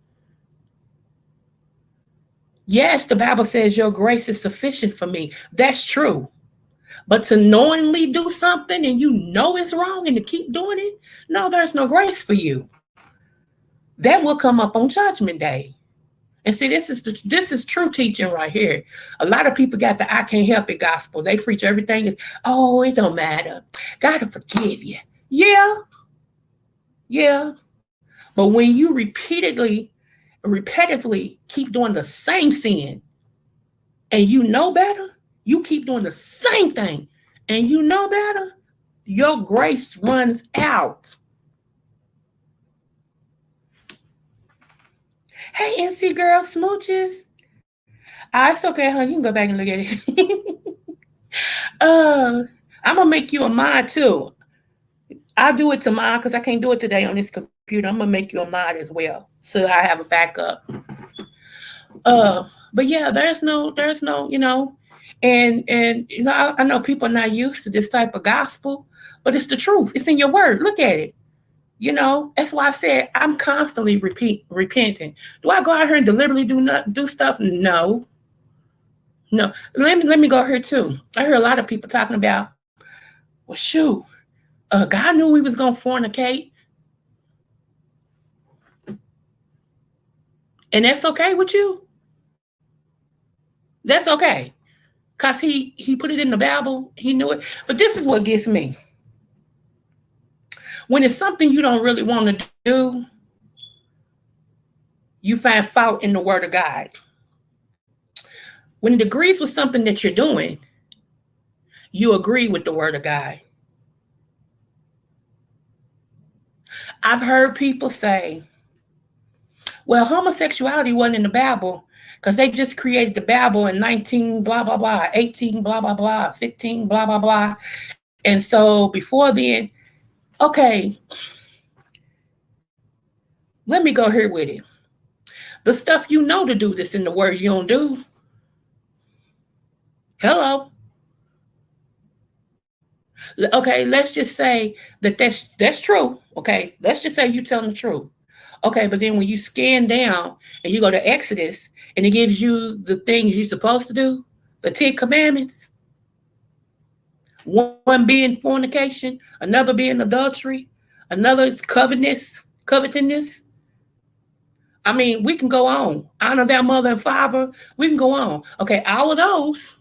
Yes, the Bible says your grace is sufficient for me. That's true. But to knowingly do something and you know it's wrong and to keep doing it, no, there's no grace for you. That will come up on Judgment Day. And see, this is true teaching right here. A lot of people got the I can't help it gospel. They preach everything is, oh, it don't matter. God will forgive you. Yeah, yeah. But when you repetitively keep doing the same sin and you know better, you keep doing the same thing and you know better, your grace runs out. Hey, NC girl, smooches. It's okay, honey. You can go back and look at it. I'm gonna make you a mod too. I'll do it tomorrow because I can't do it today on this computer. I'm gonna make you a mod as well, so I have a backup. But yeah, there's no, and I know people are not used to this type of gospel, but it's the truth. It's in your word. Look at it. That's why I said I'm constantly repenting. Do I go out here and deliberately do stuff? No, no. Let me go here too. I hear a lot of people talking about, well, shoot, God knew we was gonna fornicate. And that's okay with you? That's okay. Cause he put it in the Bible. He knew it. But this is what gets me. When it's something you don't really want to do, you find fault in the word of God. When it agrees with something that you're doing, you agree with the word of God. I've heard people say, well, homosexuality wasn't in the Bible because they just created the Bible in 19 blah blah blah, 18 blah blah blah, 15 blah blah blah. And so before then, okay, let me go here with it. The stuff you know to do this in the word you don't do. Hello. Okay, let's just say that that's true. Okay, let's just say you telling the truth. Okay, but then when you scan down and you go to Exodus and it gives you the things you're supposed to do, the 10 Commandments, one being fornication, another being adultery, another is covetousness. I mean, we can go on. Honor their mother and father. We can go on. Okay, all of those.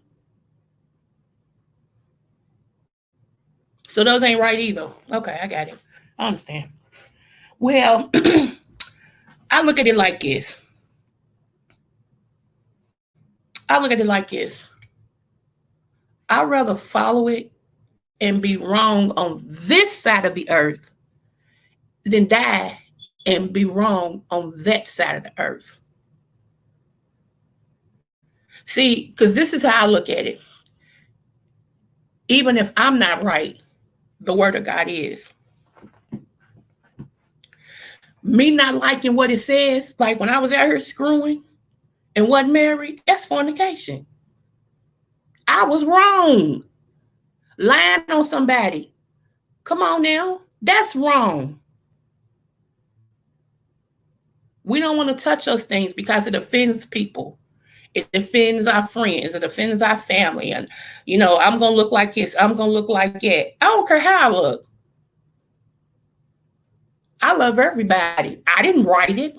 So those ain't right either. Okay, I got it. I understand. Well, I look at it like this. I look at it like this. I'd rather follow it and be wrong on this side of the earth than die and be wrong on that side of the earth. See, because this is how I look at it. Even if I'm not right, the word of God is. Me not liking what it says, like when I was out here screwing and wasn't married, that's fornication. I was wrong. Lying on somebody. Come on now. That's wrong. We don't want to touch those things because it offends people. It offends our friends. It offends our family. And, I'm going to look like this. I'm going to look like that. I don't care how I look. I love everybody. I didn't write it.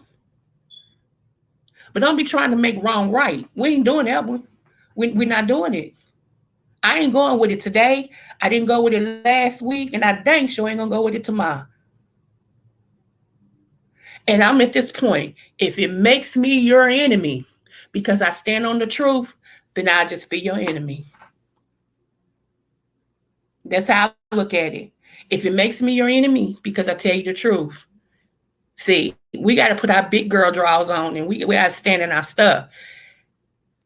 But don't be trying to make wrong right. We ain't doing that one. We're not doing it. I ain't going with it today. I didn't go with it last week. And I dang sure ain't going to go with it tomorrow. And I'm at this point. If it makes me your enemy because I stand on the truth, then I'll just be your enemy. That's how I look at it. If it makes me your enemy because I tell you the truth, see, we got to put our big girl drawers on and we got to stand in our stuff.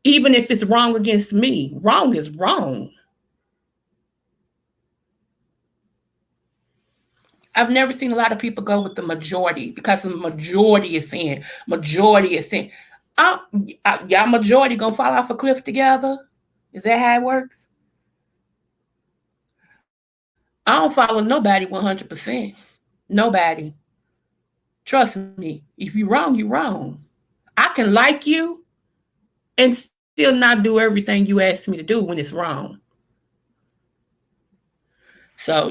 Even if it's wrong against me, wrong is wrong. I've never seen a lot of people go with the majority because the majority is sin. Majority is sin. Y'all majority gonna fall off a cliff together? Is that how it works? I don't follow nobody 100%. Nobody. Trust me. If you're wrong, you're wrong. I can like you and still not do everything you asked me to do when it's wrong. So,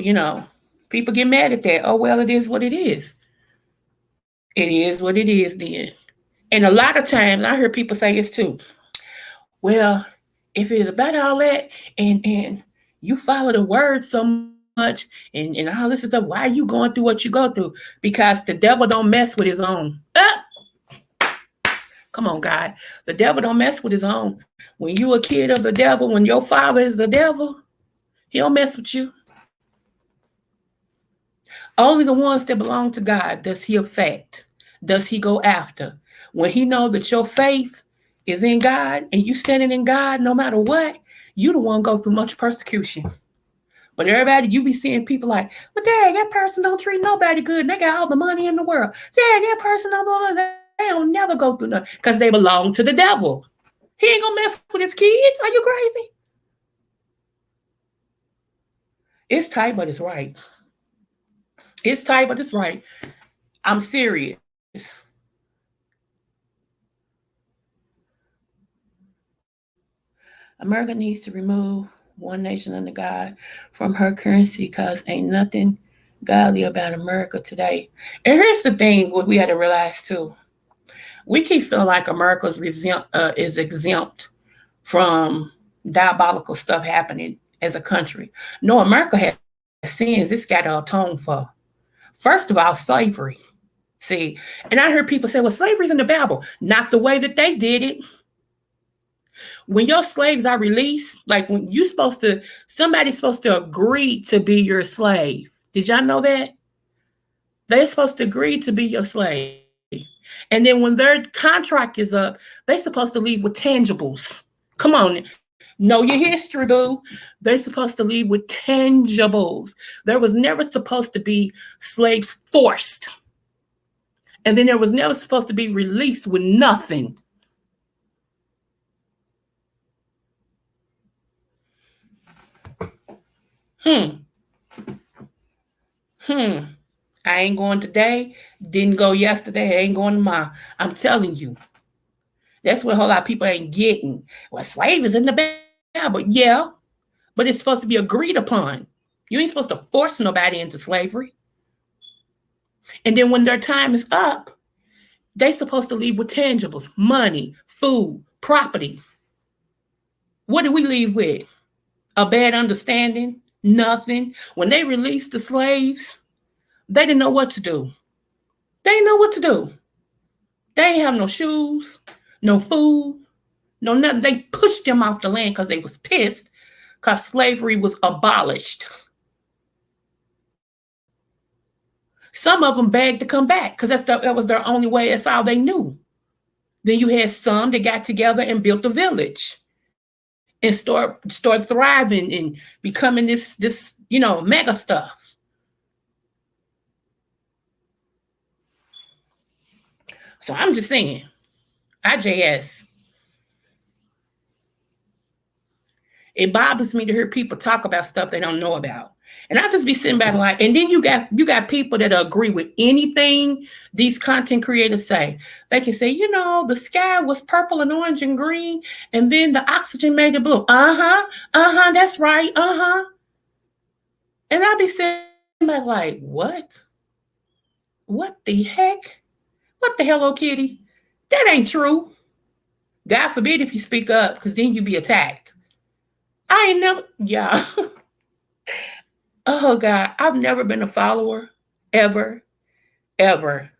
people get mad at that. Oh, well, it is what it is. It is what it is then. And a lot of times I hear people say this too. Well, if it's about all that and you follow the word so much and all this stuff, why are you going through what you go through? Because the devil don't mess with his own. Come on, God. The devil don't mess with his own. When you a kid of the devil, when your father is the devil, he don't mess with you. Only the ones that belong to God does he affect, does he go after. When he know that your faith is in God and you standing in God no matter what, you don't want to go through much persecution. But everybody, you be seeing people like, well, dang, that person don't treat nobody good. And they got all the money in the world. Dang, that person don't, they don't never go through nothing because they belong to the devil. He ain't gonna mess with his kids. Are you crazy? It's tight, but it's right. It's tight, but it's right. I'm serious. America needs to remove one nation under God from her currency because ain't nothing godly about America today. And here's the thing what we had to realize too. We keep feeling like is exempt from diabolical stuff happening as a country. No, America has sins it's got to atone for. First of all, slavery. See, and I heard people say, well, slavery's in the Bible. Not the way that they did it. When your slaves are released, like when you supposed to, somebody's supposed to agree to be your slave. Did y'all know that? They're supposed to agree to be your slave. And then when their contract is up, they're supposed to leave with tangibles. Come on, know your history, boo. They're supposed to leave with tangibles. There was never supposed to be slaves forced. And then there was never supposed to be released with nothing. Hmm. Hmm. I ain't going today. Didn't go yesterday. I ain't going tomorrow. I'm telling you. That's what a whole lot of people ain't getting. Well, slave is in the Bible. Yeah. But it's supposed to be agreed upon. You ain't supposed to force nobody into slavery. And then when their time is up, they supposed to leave with tangibles, money, food, property. What do we leave with? A bad understanding? Nothing. When they released the slaves, they didn't know what to do. They didn't know what to do. They ain't have no shoes, no food, no nothing. They pushed them off the land because they was pissed because slavery was abolished. Some of them begged to come back because that was their only way. That's all they knew. Then you had some that got together and built a village and start thriving and becoming this mega stuff. So I'm just saying, IJS. It bothers me to hear people talk about stuff they don't know about. And I just be sitting back like, and then you got people that agree with anything these content creators say. They can say, the sky was purple and orange and green, and then the oxygen made it blue. That's right. And I be sitting back like, what the heck? What the hello kitty? That ain't true. God forbid if you speak up, because then you be attacked. I ain't never, yeah. Oh God, I've never been a follower, ever, ever.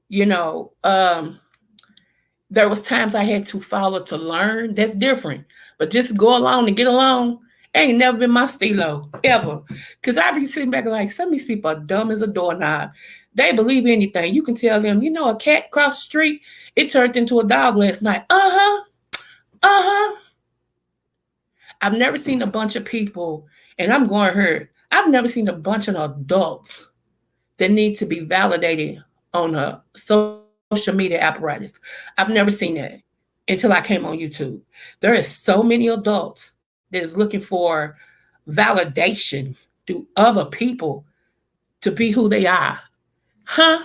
You know, there was times I had to follow to learn. That's different. But just go along and get along ain't never been my stilo, ever. Because I be sitting back like, some of these people are dumb as a doorknob. They believe anything. You can tell them, a cat crossed the street, it turned into a dog last night. I've never seen a bunch of people, and I'm going here, I've never seen a bunch of adults that need to be validated on a social media apparatus. I've never seen that until I came on YouTube. There is so many adults that is looking for validation through other people to be who they are. Huh?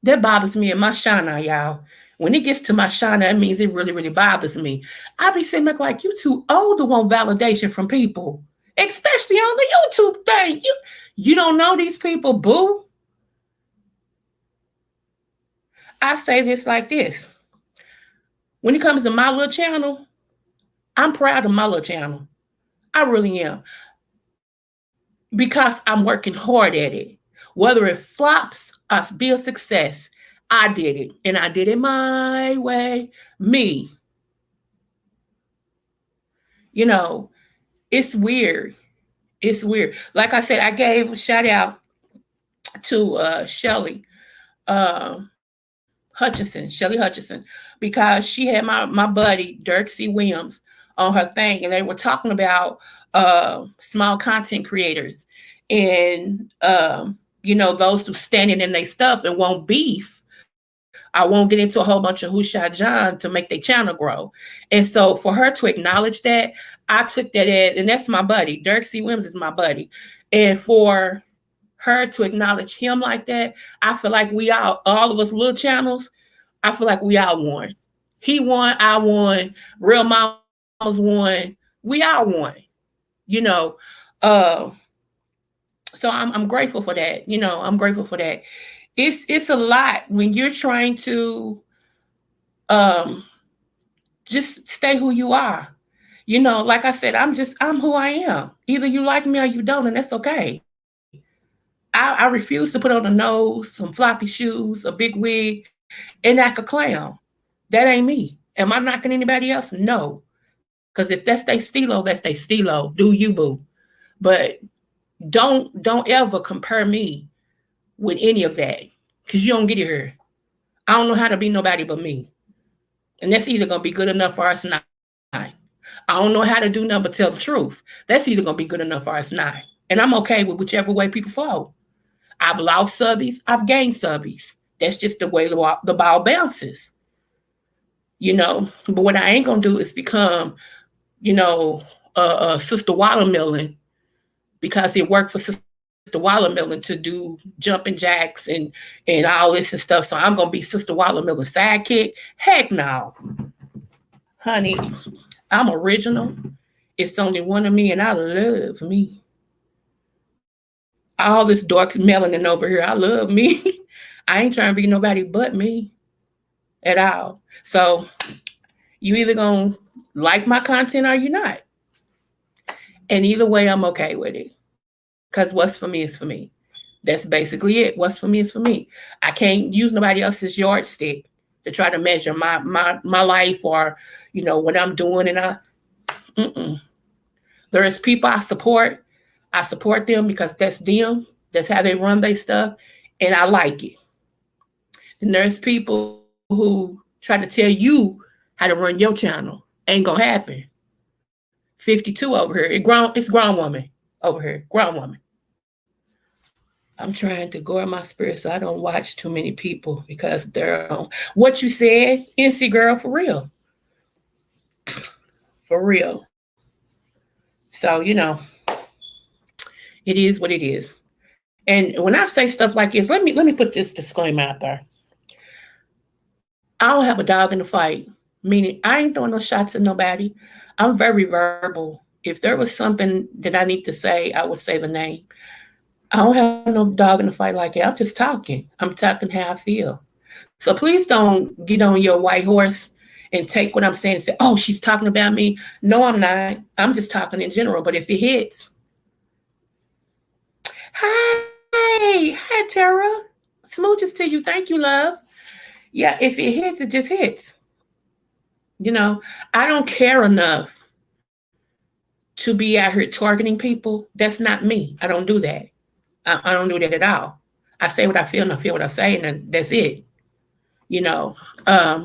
That bothers me in my shana, y'all. When it gets to my shana, it means it really, really bothers me. I be sitting back like, you too old to want validation from people, especially on the YouTube thing. You don't know these people, boo. I say this like this. When it comes to my little channel, I'm proud of my little channel. I really am. Because I'm working hard at it. Whether it flops or be a success, I did it. And I did it my way. Me. It's weird. It's weird. Like I said, I gave a shout out to Shelly Hutchinson, because she had my buddy Dirk C. Williams on her thing, and they were talking about small content creators and those who standing in their stuff and won't beef. I won't get into a whole bunch of who shot John to make their channel grow. And so for her to acknowledge that, I took that as, and that's my buddy. Dirk C. Williams is my buddy. And for her to acknowledge him like that, I feel like all of us little channels, I feel like we all won. He won, I won, Real Mamas won, we all won. You know, uh, so I'm grateful for that. I'm grateful for that. it's a lot when you're trying to um just stay who you are. Like I said, I'm who I am. Either you like me or you don't, and that's okay. I refuse to put on a nose, some floppy shoes, a big wig, and act a clown. That ain't me. Am I knocking anybody else? No. Because if that's they stilo, that's they stilo. Do you, boo? But don't ever compare me with any of that. Because you don't get it here. I don't know how to be nobody but me. And that's either gonna be good enough for us or not. I don't know how to do nothing but tell the truth. That's either gonna be good enough for us or not. And I'm okay with whichever way people fall. I've lost subbies, I've gained subbies. That's just the way the ball bounces. But what I ain't gonna do is become, you know, Sister Watermelon because it worked for Sister Watermelon to do jumping jacks and all this and stuff. So I'm gonna be Sister Watermelon sidekick. Heck no, honey. I'm original. It's only one of me, and I love me. All this dark melanin over here, I love me. I ain't trying to be nobody but me at all. So you either gonna like my content or you not. And either way, I'm okay with it. Because what's for me is for me. That's basically it. What's for me is for me. I can't use nobody else's yardstick to try to measure my life or, what I'm doing. And mm-mm. There's people I support. I support them because that's them. That's how they run their stuff. And I like it. Then there's people who try to tell you how to run your channel. Ain't gonna happen. 52 over here. It's grown woman over here. Grown woman. I'm trying to guard my spirit so I don't watch too many people because they're on. What you said, NC girl, for real. For real. So, it is what it is. And when I say stuff like this, let me put this disclaimer out there. I don't have a dog in the fight. Meaning I ain't throwing no shots at nobody. I'm very verbal. If there was something that I need to say, I would say the name. I don't have no dog in the fight like that. I'm just talking. I'm talking how I feel. So please don't get on your white horse and take what I'm saying and say, oh, she's talking about me. No, I'm not. I'm just talking in general. But if it hits, hi, Tara. Smooches to you. Thank you, love. Yeah, if it hits, it just hits. I don't care enough to be out here targeting people. That's not me. I don't do that. I don't do that at all. I say what I feel and I feel what I say, and that's it.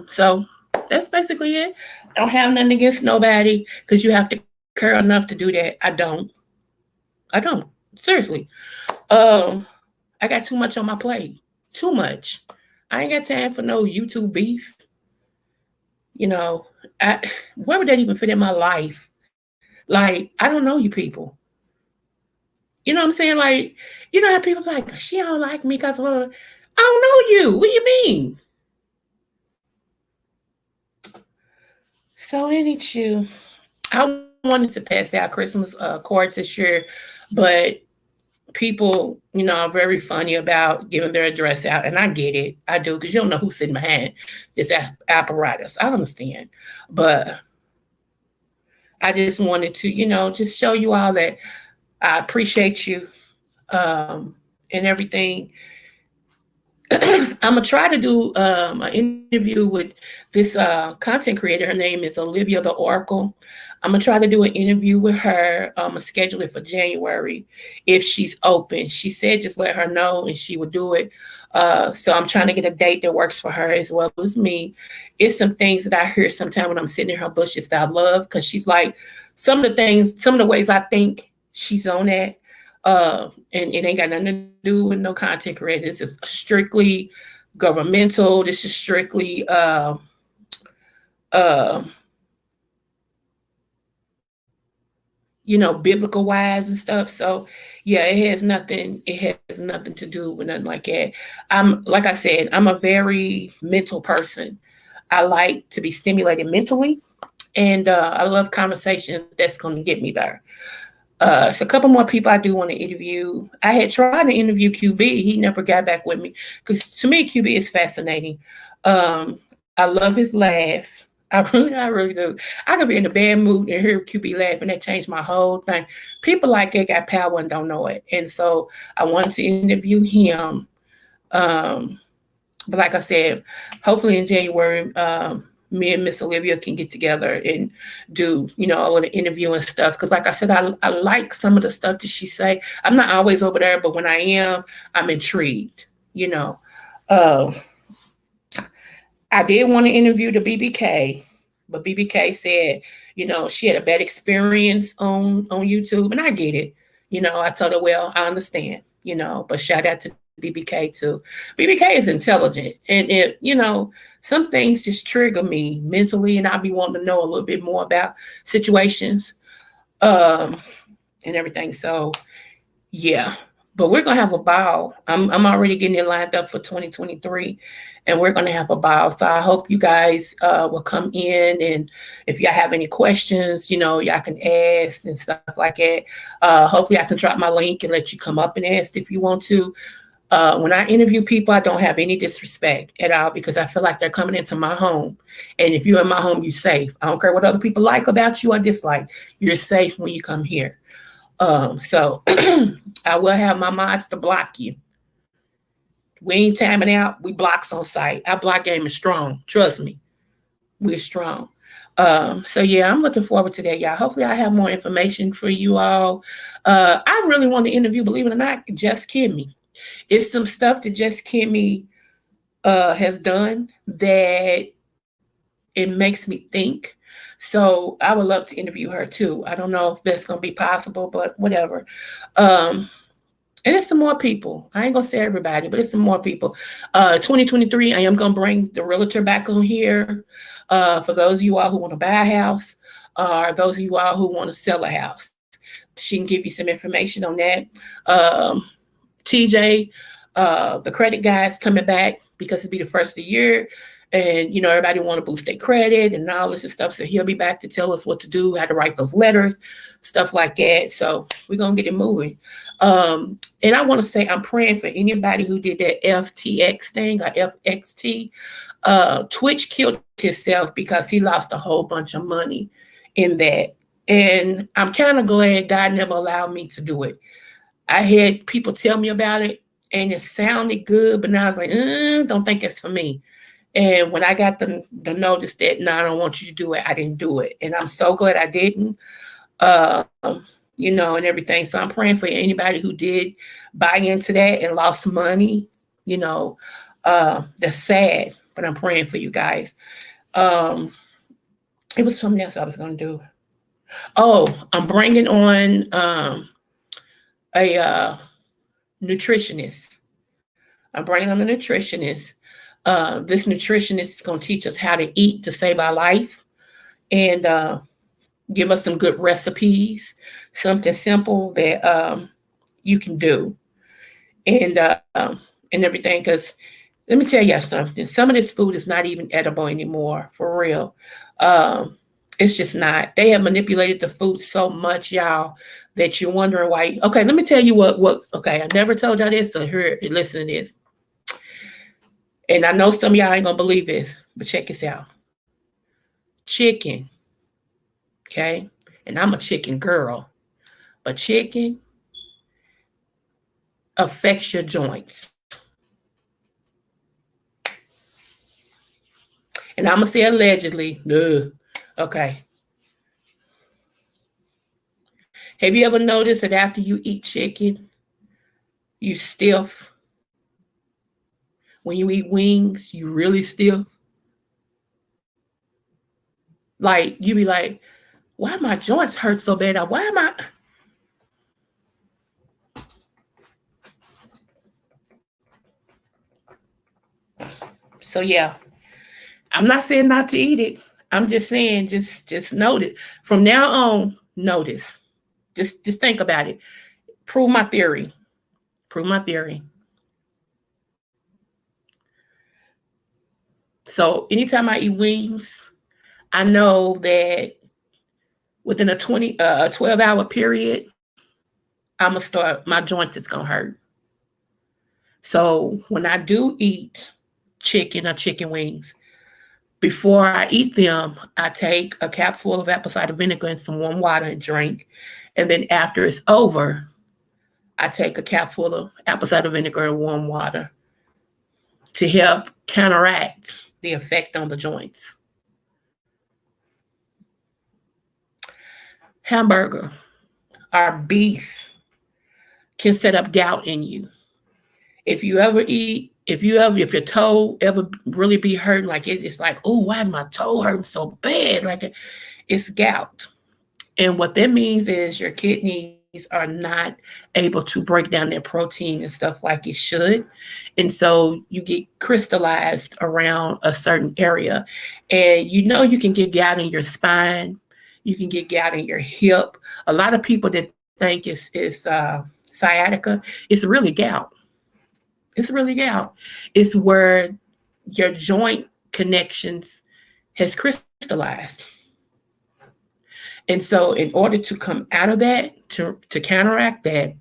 So that's basically it. I don't have nothing against nobody because you have to care enough to do that. I don't. Seriously. Um, I got too much on my plate. Too much. I ain't got time for no YouTube beef. You know, where would that even fit in my life? Like, I don't know you people. You know what I'm saying? Like, how people like, she don't like me because I don't know you. What do you mean? So, anywho, I wanted to pass out Christmas cards this year, but people, are very funny about giving their address out, and I get it. I do, because you don't know who's sitting behind this apparatus. I understand. But I just wanted to, just show you all that I appreciate you and everything. I'm gonna try to do an interview with this content creator. Her name is Olivia the Oracle. I'm gonna try to do an interview with her. I'm gonna schedule it for January if she's open. She said just let her know and she would do it. So I'm trying to get a date that works for her as well as me. It's some things that I hear sometimes when I'm sitting in her bushes that I love because she's like some of the ways I think she's on that. And it ain't got nothing to do with no content creator. This is strictly governmental. This is strictly uh, biblical wise and stuff. So yeah, it has nothing to do with nothing like that. Like I said, I'm a very mental person. I like to be stimulated mentally, and I love conversations that's going to get me there. So a couple more people I do want to interview. I had tried to interview QB. He never got back with me because to me QB is fascinating. I love his laugh. I really do. I could be in a bad mood and hear QB laugh, and that changed my whole thing. People like that got power and don't know it, and so I wanted to interview him. Um, but like I said, hopefully in January, me and Miss Olivia can get together and do, a little interview and stuff. Because like I said, I like some of the stuff that she say. I'm not always over there, but when I am, I'm intrigued. You know, uh, I did want to interview the BBK, but BBK said, she had a bad experience on YouTube, and I get it. I told her, well, I understand. But shout out to BBK too. BBK is intelligent, and some things just trigger me mentally, and I'll be wanting to know a little bit more about situations, um, and everything. So yeah, but we're gonna have a ball. I'm already getting it lined up for 2023, and we're gonna have a ball. So I hope you guys will come in, and if y'all have any questions, y'all can ask and stuff like that. Hopefully, I can drop my link and let you come up and ask if you want to. When I interview people, I don't have any disrespect at all because I feel like they're coming into my home. And if you're in my home, you're safe. I don't care what other people like about you or dislike. You're safe when you come here. So I will have my mods to block you. We ain't timing out. We blocks on site. Our block game is strong. Trust me, we're strong. So yeah, I'm looking forward to that, y'all. Hopefully, I have more information for you all. I really want to interview, believe it or not, Just Kimmy. It's some stuff that Just Kimmy has done that it makes me think. So I would love to interview her too. I don't know if that's gonna be possible, but whatever. Um, and it's some more people. I ain't gonna say everybody, but it's some more people. 2023, I am gonna bring the realtor back on here. For those of you all who want to buy a house, or those of you all who want to sell a house, she can give you some information on that. Um, TJ, the credit guys coming back because it'll be the first of the year. And everybody want to boost their credit and all this and stuff. So he'll be back to tell us what to do, how to write those letters, stuff like that. So we're gonna get it moving. And I want to say I'm praying for anybody who did that FTX thing or FXT. Twitch killed himself because he lost a whole bunch of money in that. And I'm kind of glad God never allowed me to do it. I had people tell me about it and it sounded good, but now I was like, don't think it's for me. And when I got the notice that, no, I don't want you to do it, I didn't do it. And I'm so glad I didn't, um, and everything. So I'm praying for anybody who did buy into that and lost money. That's sad, but I'm praying for you guys. Um, it was something else I was going to do. Oh, I'm bringing on a nutritionist. I'm bringing on a nutritionist. This nutritionist is going to teach us how to eat to save our life and give us some good recipes, something simple that you can do and everything. Because let me tell y'all something. Some of this food is not even edible anymore, for real. It's just not. They have manipulated the food so much, y'all, that you're wondering why. Okay, let me tell you what. Okay, I never told y'all this, so here, listen to this. And I know some of y'all ain't gonna believe this, but check this out. Chicken, okay? And I'm a chicken girl, but chicken affects your joints. And I'm gonna say allegedly, no. Okay. Have you ever noticed that after you eat chicken, you stiff? When you eat wings, you really stiff. Like you be like, why my joints hurt so bad? Why am I? So yeah, I'm not saying not to eat it. I'm just saying, just note it. From now on, notice. Just think about it. Prove my theory. Prove my theory. So anytime I eat wings, I know that within a 12-hour period, I'm gonna start, my joints is gonna hurt. So when I do eat chicken or chicken wings, before I eat them, I take a capful of apple cider vinegar and some warm water and drink. And then after it's over, I take a capful of apple cider vinegar and warm water to help counteract the effect on the joints. Hamburger or beef can set up gout in you. If your toe ever really be hurting, like it's like, oh, why is my toe hurting so bad? Like it's gout. And what that means is your kidneys are not able to break down that protein and stuff like it should. And so you get crystallized around a certain area. And you can get gout in your spine. You can get gout in your hip. A lot of people that think it's sciatica, it's really gout. It's really gout. It's where your joint connections has crystallized. And so in order to come out of that, to counteract that,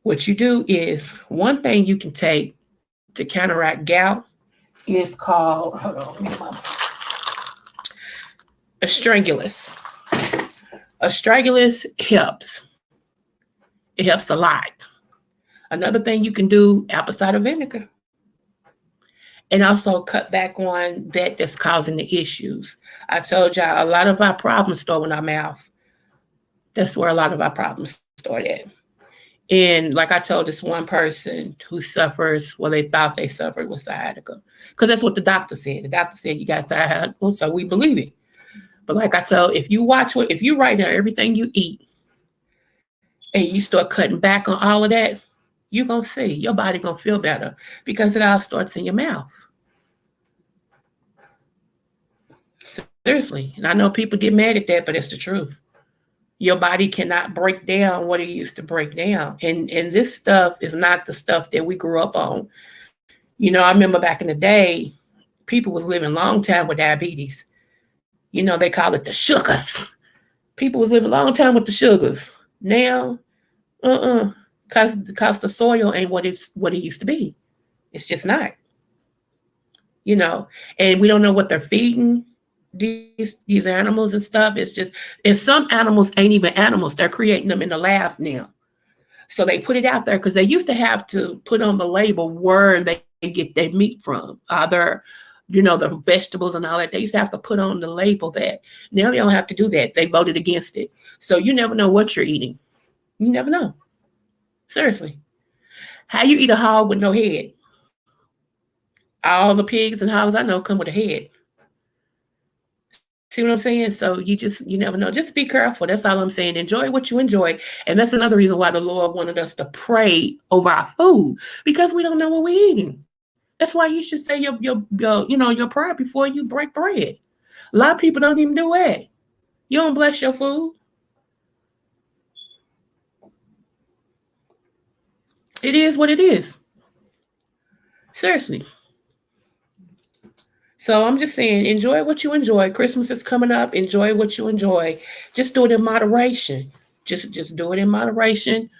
what you do is one thing you can take to counteract gout is called, hold on, astragalus. Astragalus helps. It helps a lot. Another thing you can do, apple cider vinegar. And also cut back on that's causing the issues. I told y'all a lot of our problems start in our mouth. That's where a lot of our problems start at. And like I told this one person who suffers, well, they thought they suffered with sciatica, because that's what the doctor said. The doctor said you got sciatica, so we believe it. But like I told, if you write down everything you eat and you start cutting back on all of that, you're gonna see your body gonna feel better because it all starts in your mouth. Seriously. And I know people get mad at that, but it's the truth. Your body cannot break down what it used to break down. And this stuff is not the stuff that we grew up on. I remember back in the day, people was living a long time with diabetes. They call it the sugars. People was living a long time with the sugars. Now, because the soil ain't what it used to be. It's just not. And we don't know what they're feeding these animals and stuff. And some animals ain't even animals. They're creating them in the lab now. So they put it out there because they used to have to put on the label where they get their meat from. The vegetables and all that. They used to have to put on the label that. Now they don't have to do that. They voted against it. So you never know what you're eating. You never know. Seriously. How you eat a hog with no head? All the pigs and hogs I know come with a head. See what I'm saying? So you never know. Just be careful. That's all I'm saying. Enjoy what you enjoy. And that's another reason why the Lord wanted us to pray over our food, because we don't know what we're eating. That's why you should say your prayer before you break bread. A lot of people don't even do it. You don't bless your food. It is what it is. Seriously. So I'm just saying, enjoy what you enjoy. Christmas is coming up. Enjoy what you enjoy. Just do it in moderation. Just do it in moderation.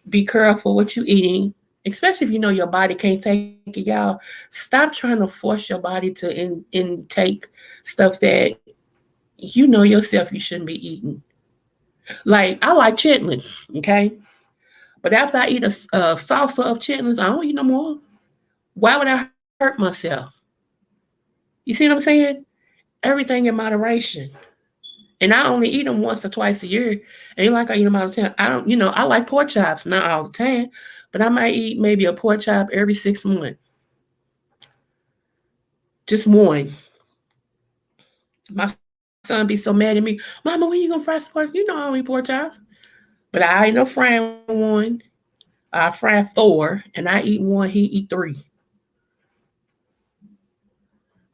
Be careful what you're eating, especially if you know your body can't take it, y'all. Stop trying to force your body to intake stuff that you know yourself you shouldn't be eating. Like, I like chitlins, okay? But after I eat a salsa of chitlins, I don't eat no more. Why would I hurt myself? You see what I'm saying? Everything in moderation. And I only eat them once or twice a year. Ain't like I eat them all the time. I like pork chops, not all the time, but I might eat maybe a pork chop every 6 months. Just one. My son be so mad at me. Mama, when you gonna fry some pork? I don't eat pork chops. But I ain't no frying one. I fry 4, and I eat 1, he eat 3.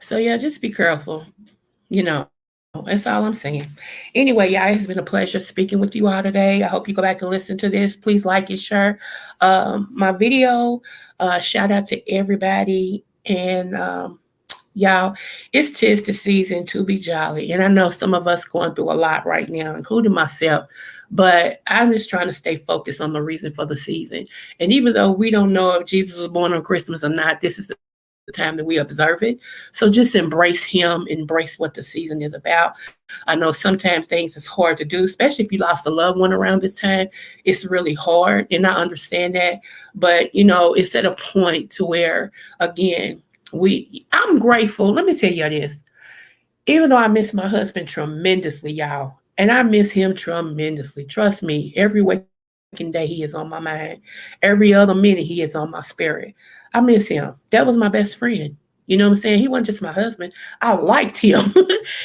So yeah, just be careful. That's all I'm saying. Anyway, y'all, it's been a pleasure speaking with you all today. I hope you go back and listen to this. Please like and share my video. Shout out to everybody. And y'all, it's 'tis the season to be jolly. And I know some of us going through a lot right now, including myself. But I'm just trying to stay focused on the reason for the season. And even though we don't know if Jesus was born on Christmas or not, this is the time that we observe it. So just embrace him, embrace what the season is about. I know sometimes things is hard to do, especially if you lost a loved one around this time. It's really hard, and I understand that. But it's at a point to where, again, I'm grateful. Let me tell you this. Even though I miss my husband tremendously, y'all, and I miss him tremendously. Trust me, every waking day he is on my mind. Every other minute he is on my spirit. I miss him. That was my best friend. You know what I'm saying? He wasn't just my husband. I liked him.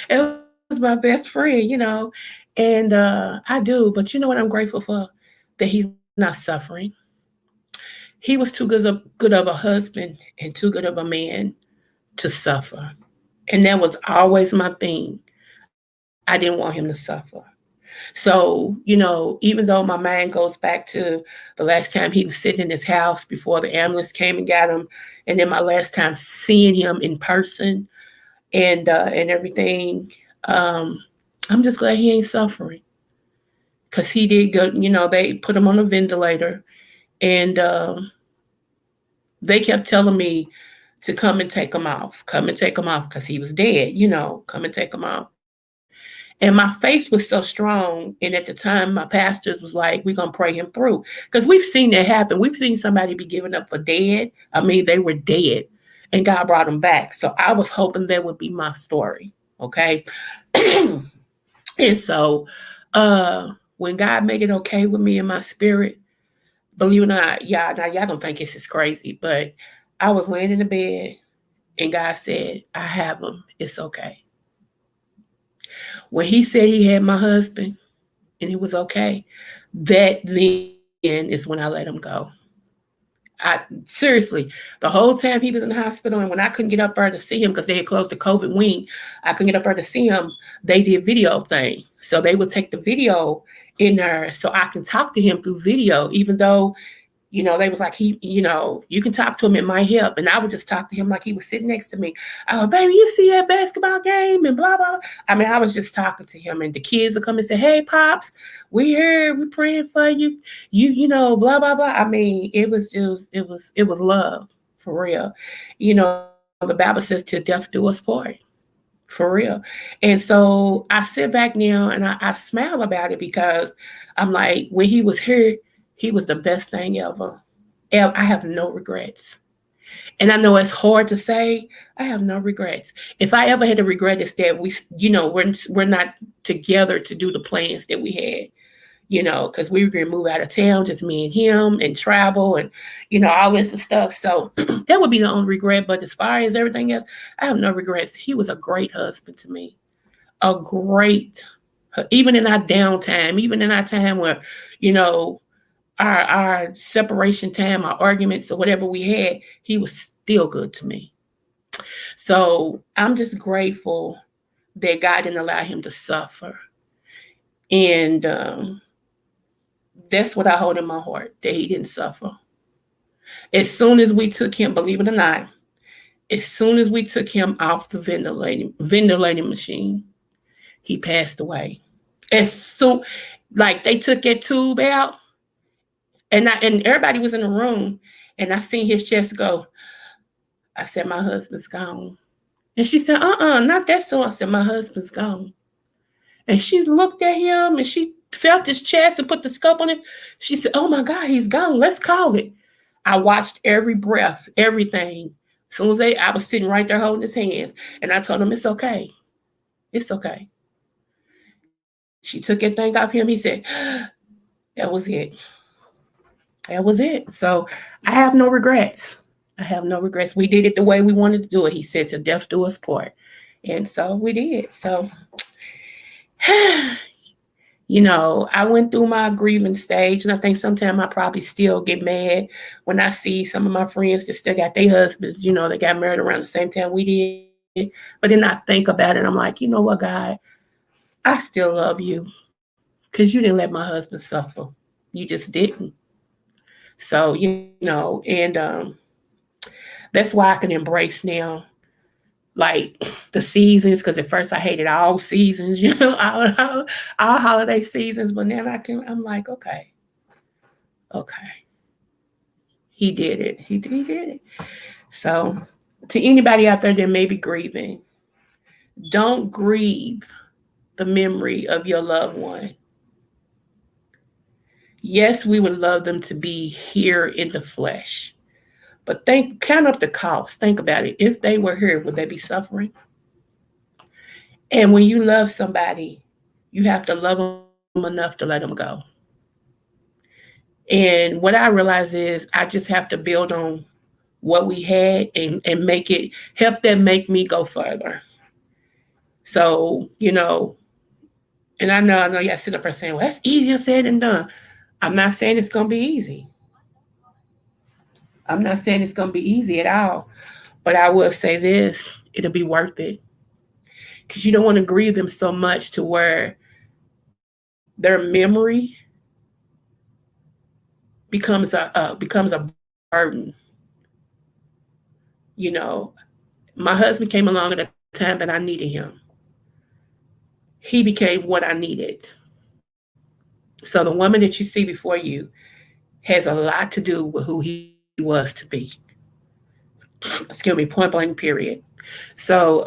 It was my best friend. And I do. But you know what I'm grateful for? That he's not suffering. He was too good of a husband and too good of a man to suffer. And that was always my thing. I didn't want him to suffer. So, even though my mind goes back to the last time he was sitting in his house before the ambulance came and got him, and then my last time seeing him in person and everything, I'm just glad he ain't suffering. Because he did go, they put him on a ventilator, and they kept telling me to come and take him off because he was dead, come and take him off. And my faith was so strong. And at the time, my pastors was like, we're going to pray him through. Because we've seen that happen. We've seen somebody be given up for dead. I mean, they were dead and God brought them back. So I was hoping that would be my story. Okay. And so when God made it okay with me in my spirit, believe it or not, y'all don't think this is crazy, but I was laying in the bed and God said, I have him. It's okay. When he said he had my husband and it was okay, that then is when I let him go. Seriously, the whole time he was in the hospital, and when I couldn't get up there to see him because they had closed the COVID wing, I couldn't get up there to see him. They did video thing, so they would take the video in there so I can talk to him through video, even though they was like, you can talk to him, it might help. And I would just talk to him like he was sitting next to me. I was, baby, you see that basketball game and blah, blah, blah. I mean, I was just talking to him, and the kids would come and say, hey, Pops, we here, we praying for you. Blah, blah, blah. I mean, it was love for real. The Bible says to death do us part. For real. And so I sit back now and I smile about it because I'm like, when he was here, he was the best thing ever. I have no regrets. And I know it's hard to say. I have no regrets. If I ever had a regret, it's that we're not together to do the plans that we had. Because we were going to move out of town, just me and him, and travel, and all this and stuff. So that would be the only regret. But as far as everything else, I have no regrets. He was a great husband to me, a great, even in our downtime, even in our time where our separation time, our arguments, or whatever we had, he was still good to me. So I'm just grateful that God didn't allow him to suffer. And that's what I hold in my heart, that he didn't suffer. As soon as we took him, believe it or not, as soon as we took him off the ventilating machine, he passed away. As soon, like they took that tube out, and everybody was in the room, and I seen his chest go. I said, my husband's gone. And she said, not that soon. I said, my husband's gone. And she looked at him and she felt his chest and put the scope on it. She said, oh my God, he's gone. Let's call it. I watched every breath, everything. As soon as I was sitting right there holding his hands. And I told him, it's okay. It's okay. She took that thing off him. He said, that was it. That was it. So I have no regrets. I have no regrets. We did it the way we wanted to do it. He said, to death do us part. And so we did. So, I went through my grieving stage, and I think sometimes I probably still get mad when I see some of my friends that still got their husbands, they got married around the same time we did. But then I think about it, and I'm like, you know what, God, I still love you because you didn't let my husband suffer. You just didn't. So, and that's why I can embrace now, like the seasons, because at first I hated all seasons, all holiday seasons. But then I'm like, okay, he did it. He did it. So, to anybody out there that may be grieving, don't grieve the memory of your loved one. Yes, we would love them to be here in the flesh, but count up the cost. Think about it. If they were here, would they be suffering? And when you love somebody, you have to love them enough to let them go. And what I realize is I just have to build on what we had and make it help them make me go further. So, and I know y'all sit up there saying, well, that's easier said than done. I'm not saying it's gonna be easy. I'm not saying it's gonna be easy at all. But I will say this, it'll be worth it. Because you don't want to grieve them so much to where their memory becomes a burden. You know, my husband came along at a time that I needed him. He became what I needed. So the woman that you see before you has a lot to do with who he was to be. Excuse me, point blank period. So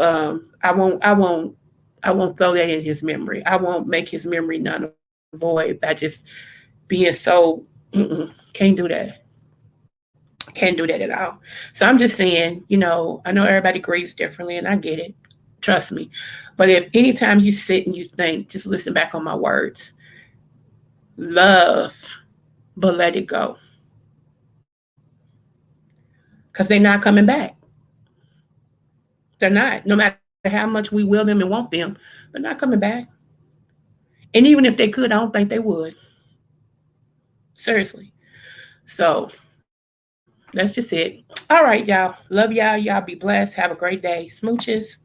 I won't throw that in his memory. I won't make his memory none and void by just being so can't do that. Can't do that at all. So I'm just saying, I know everybody grieves differently and I get it. Trust me. But if anytime you sit and you think, just listen back on my words. Love, but let it go. Because they're not coming back. They're not. No matter how much we will them and want them, they're not coming back. And even if they could, I don't think they would. Seriously. So that's just it. All right, y'all. Love y'all. Y'all be blessed. Have a great day. Smooches.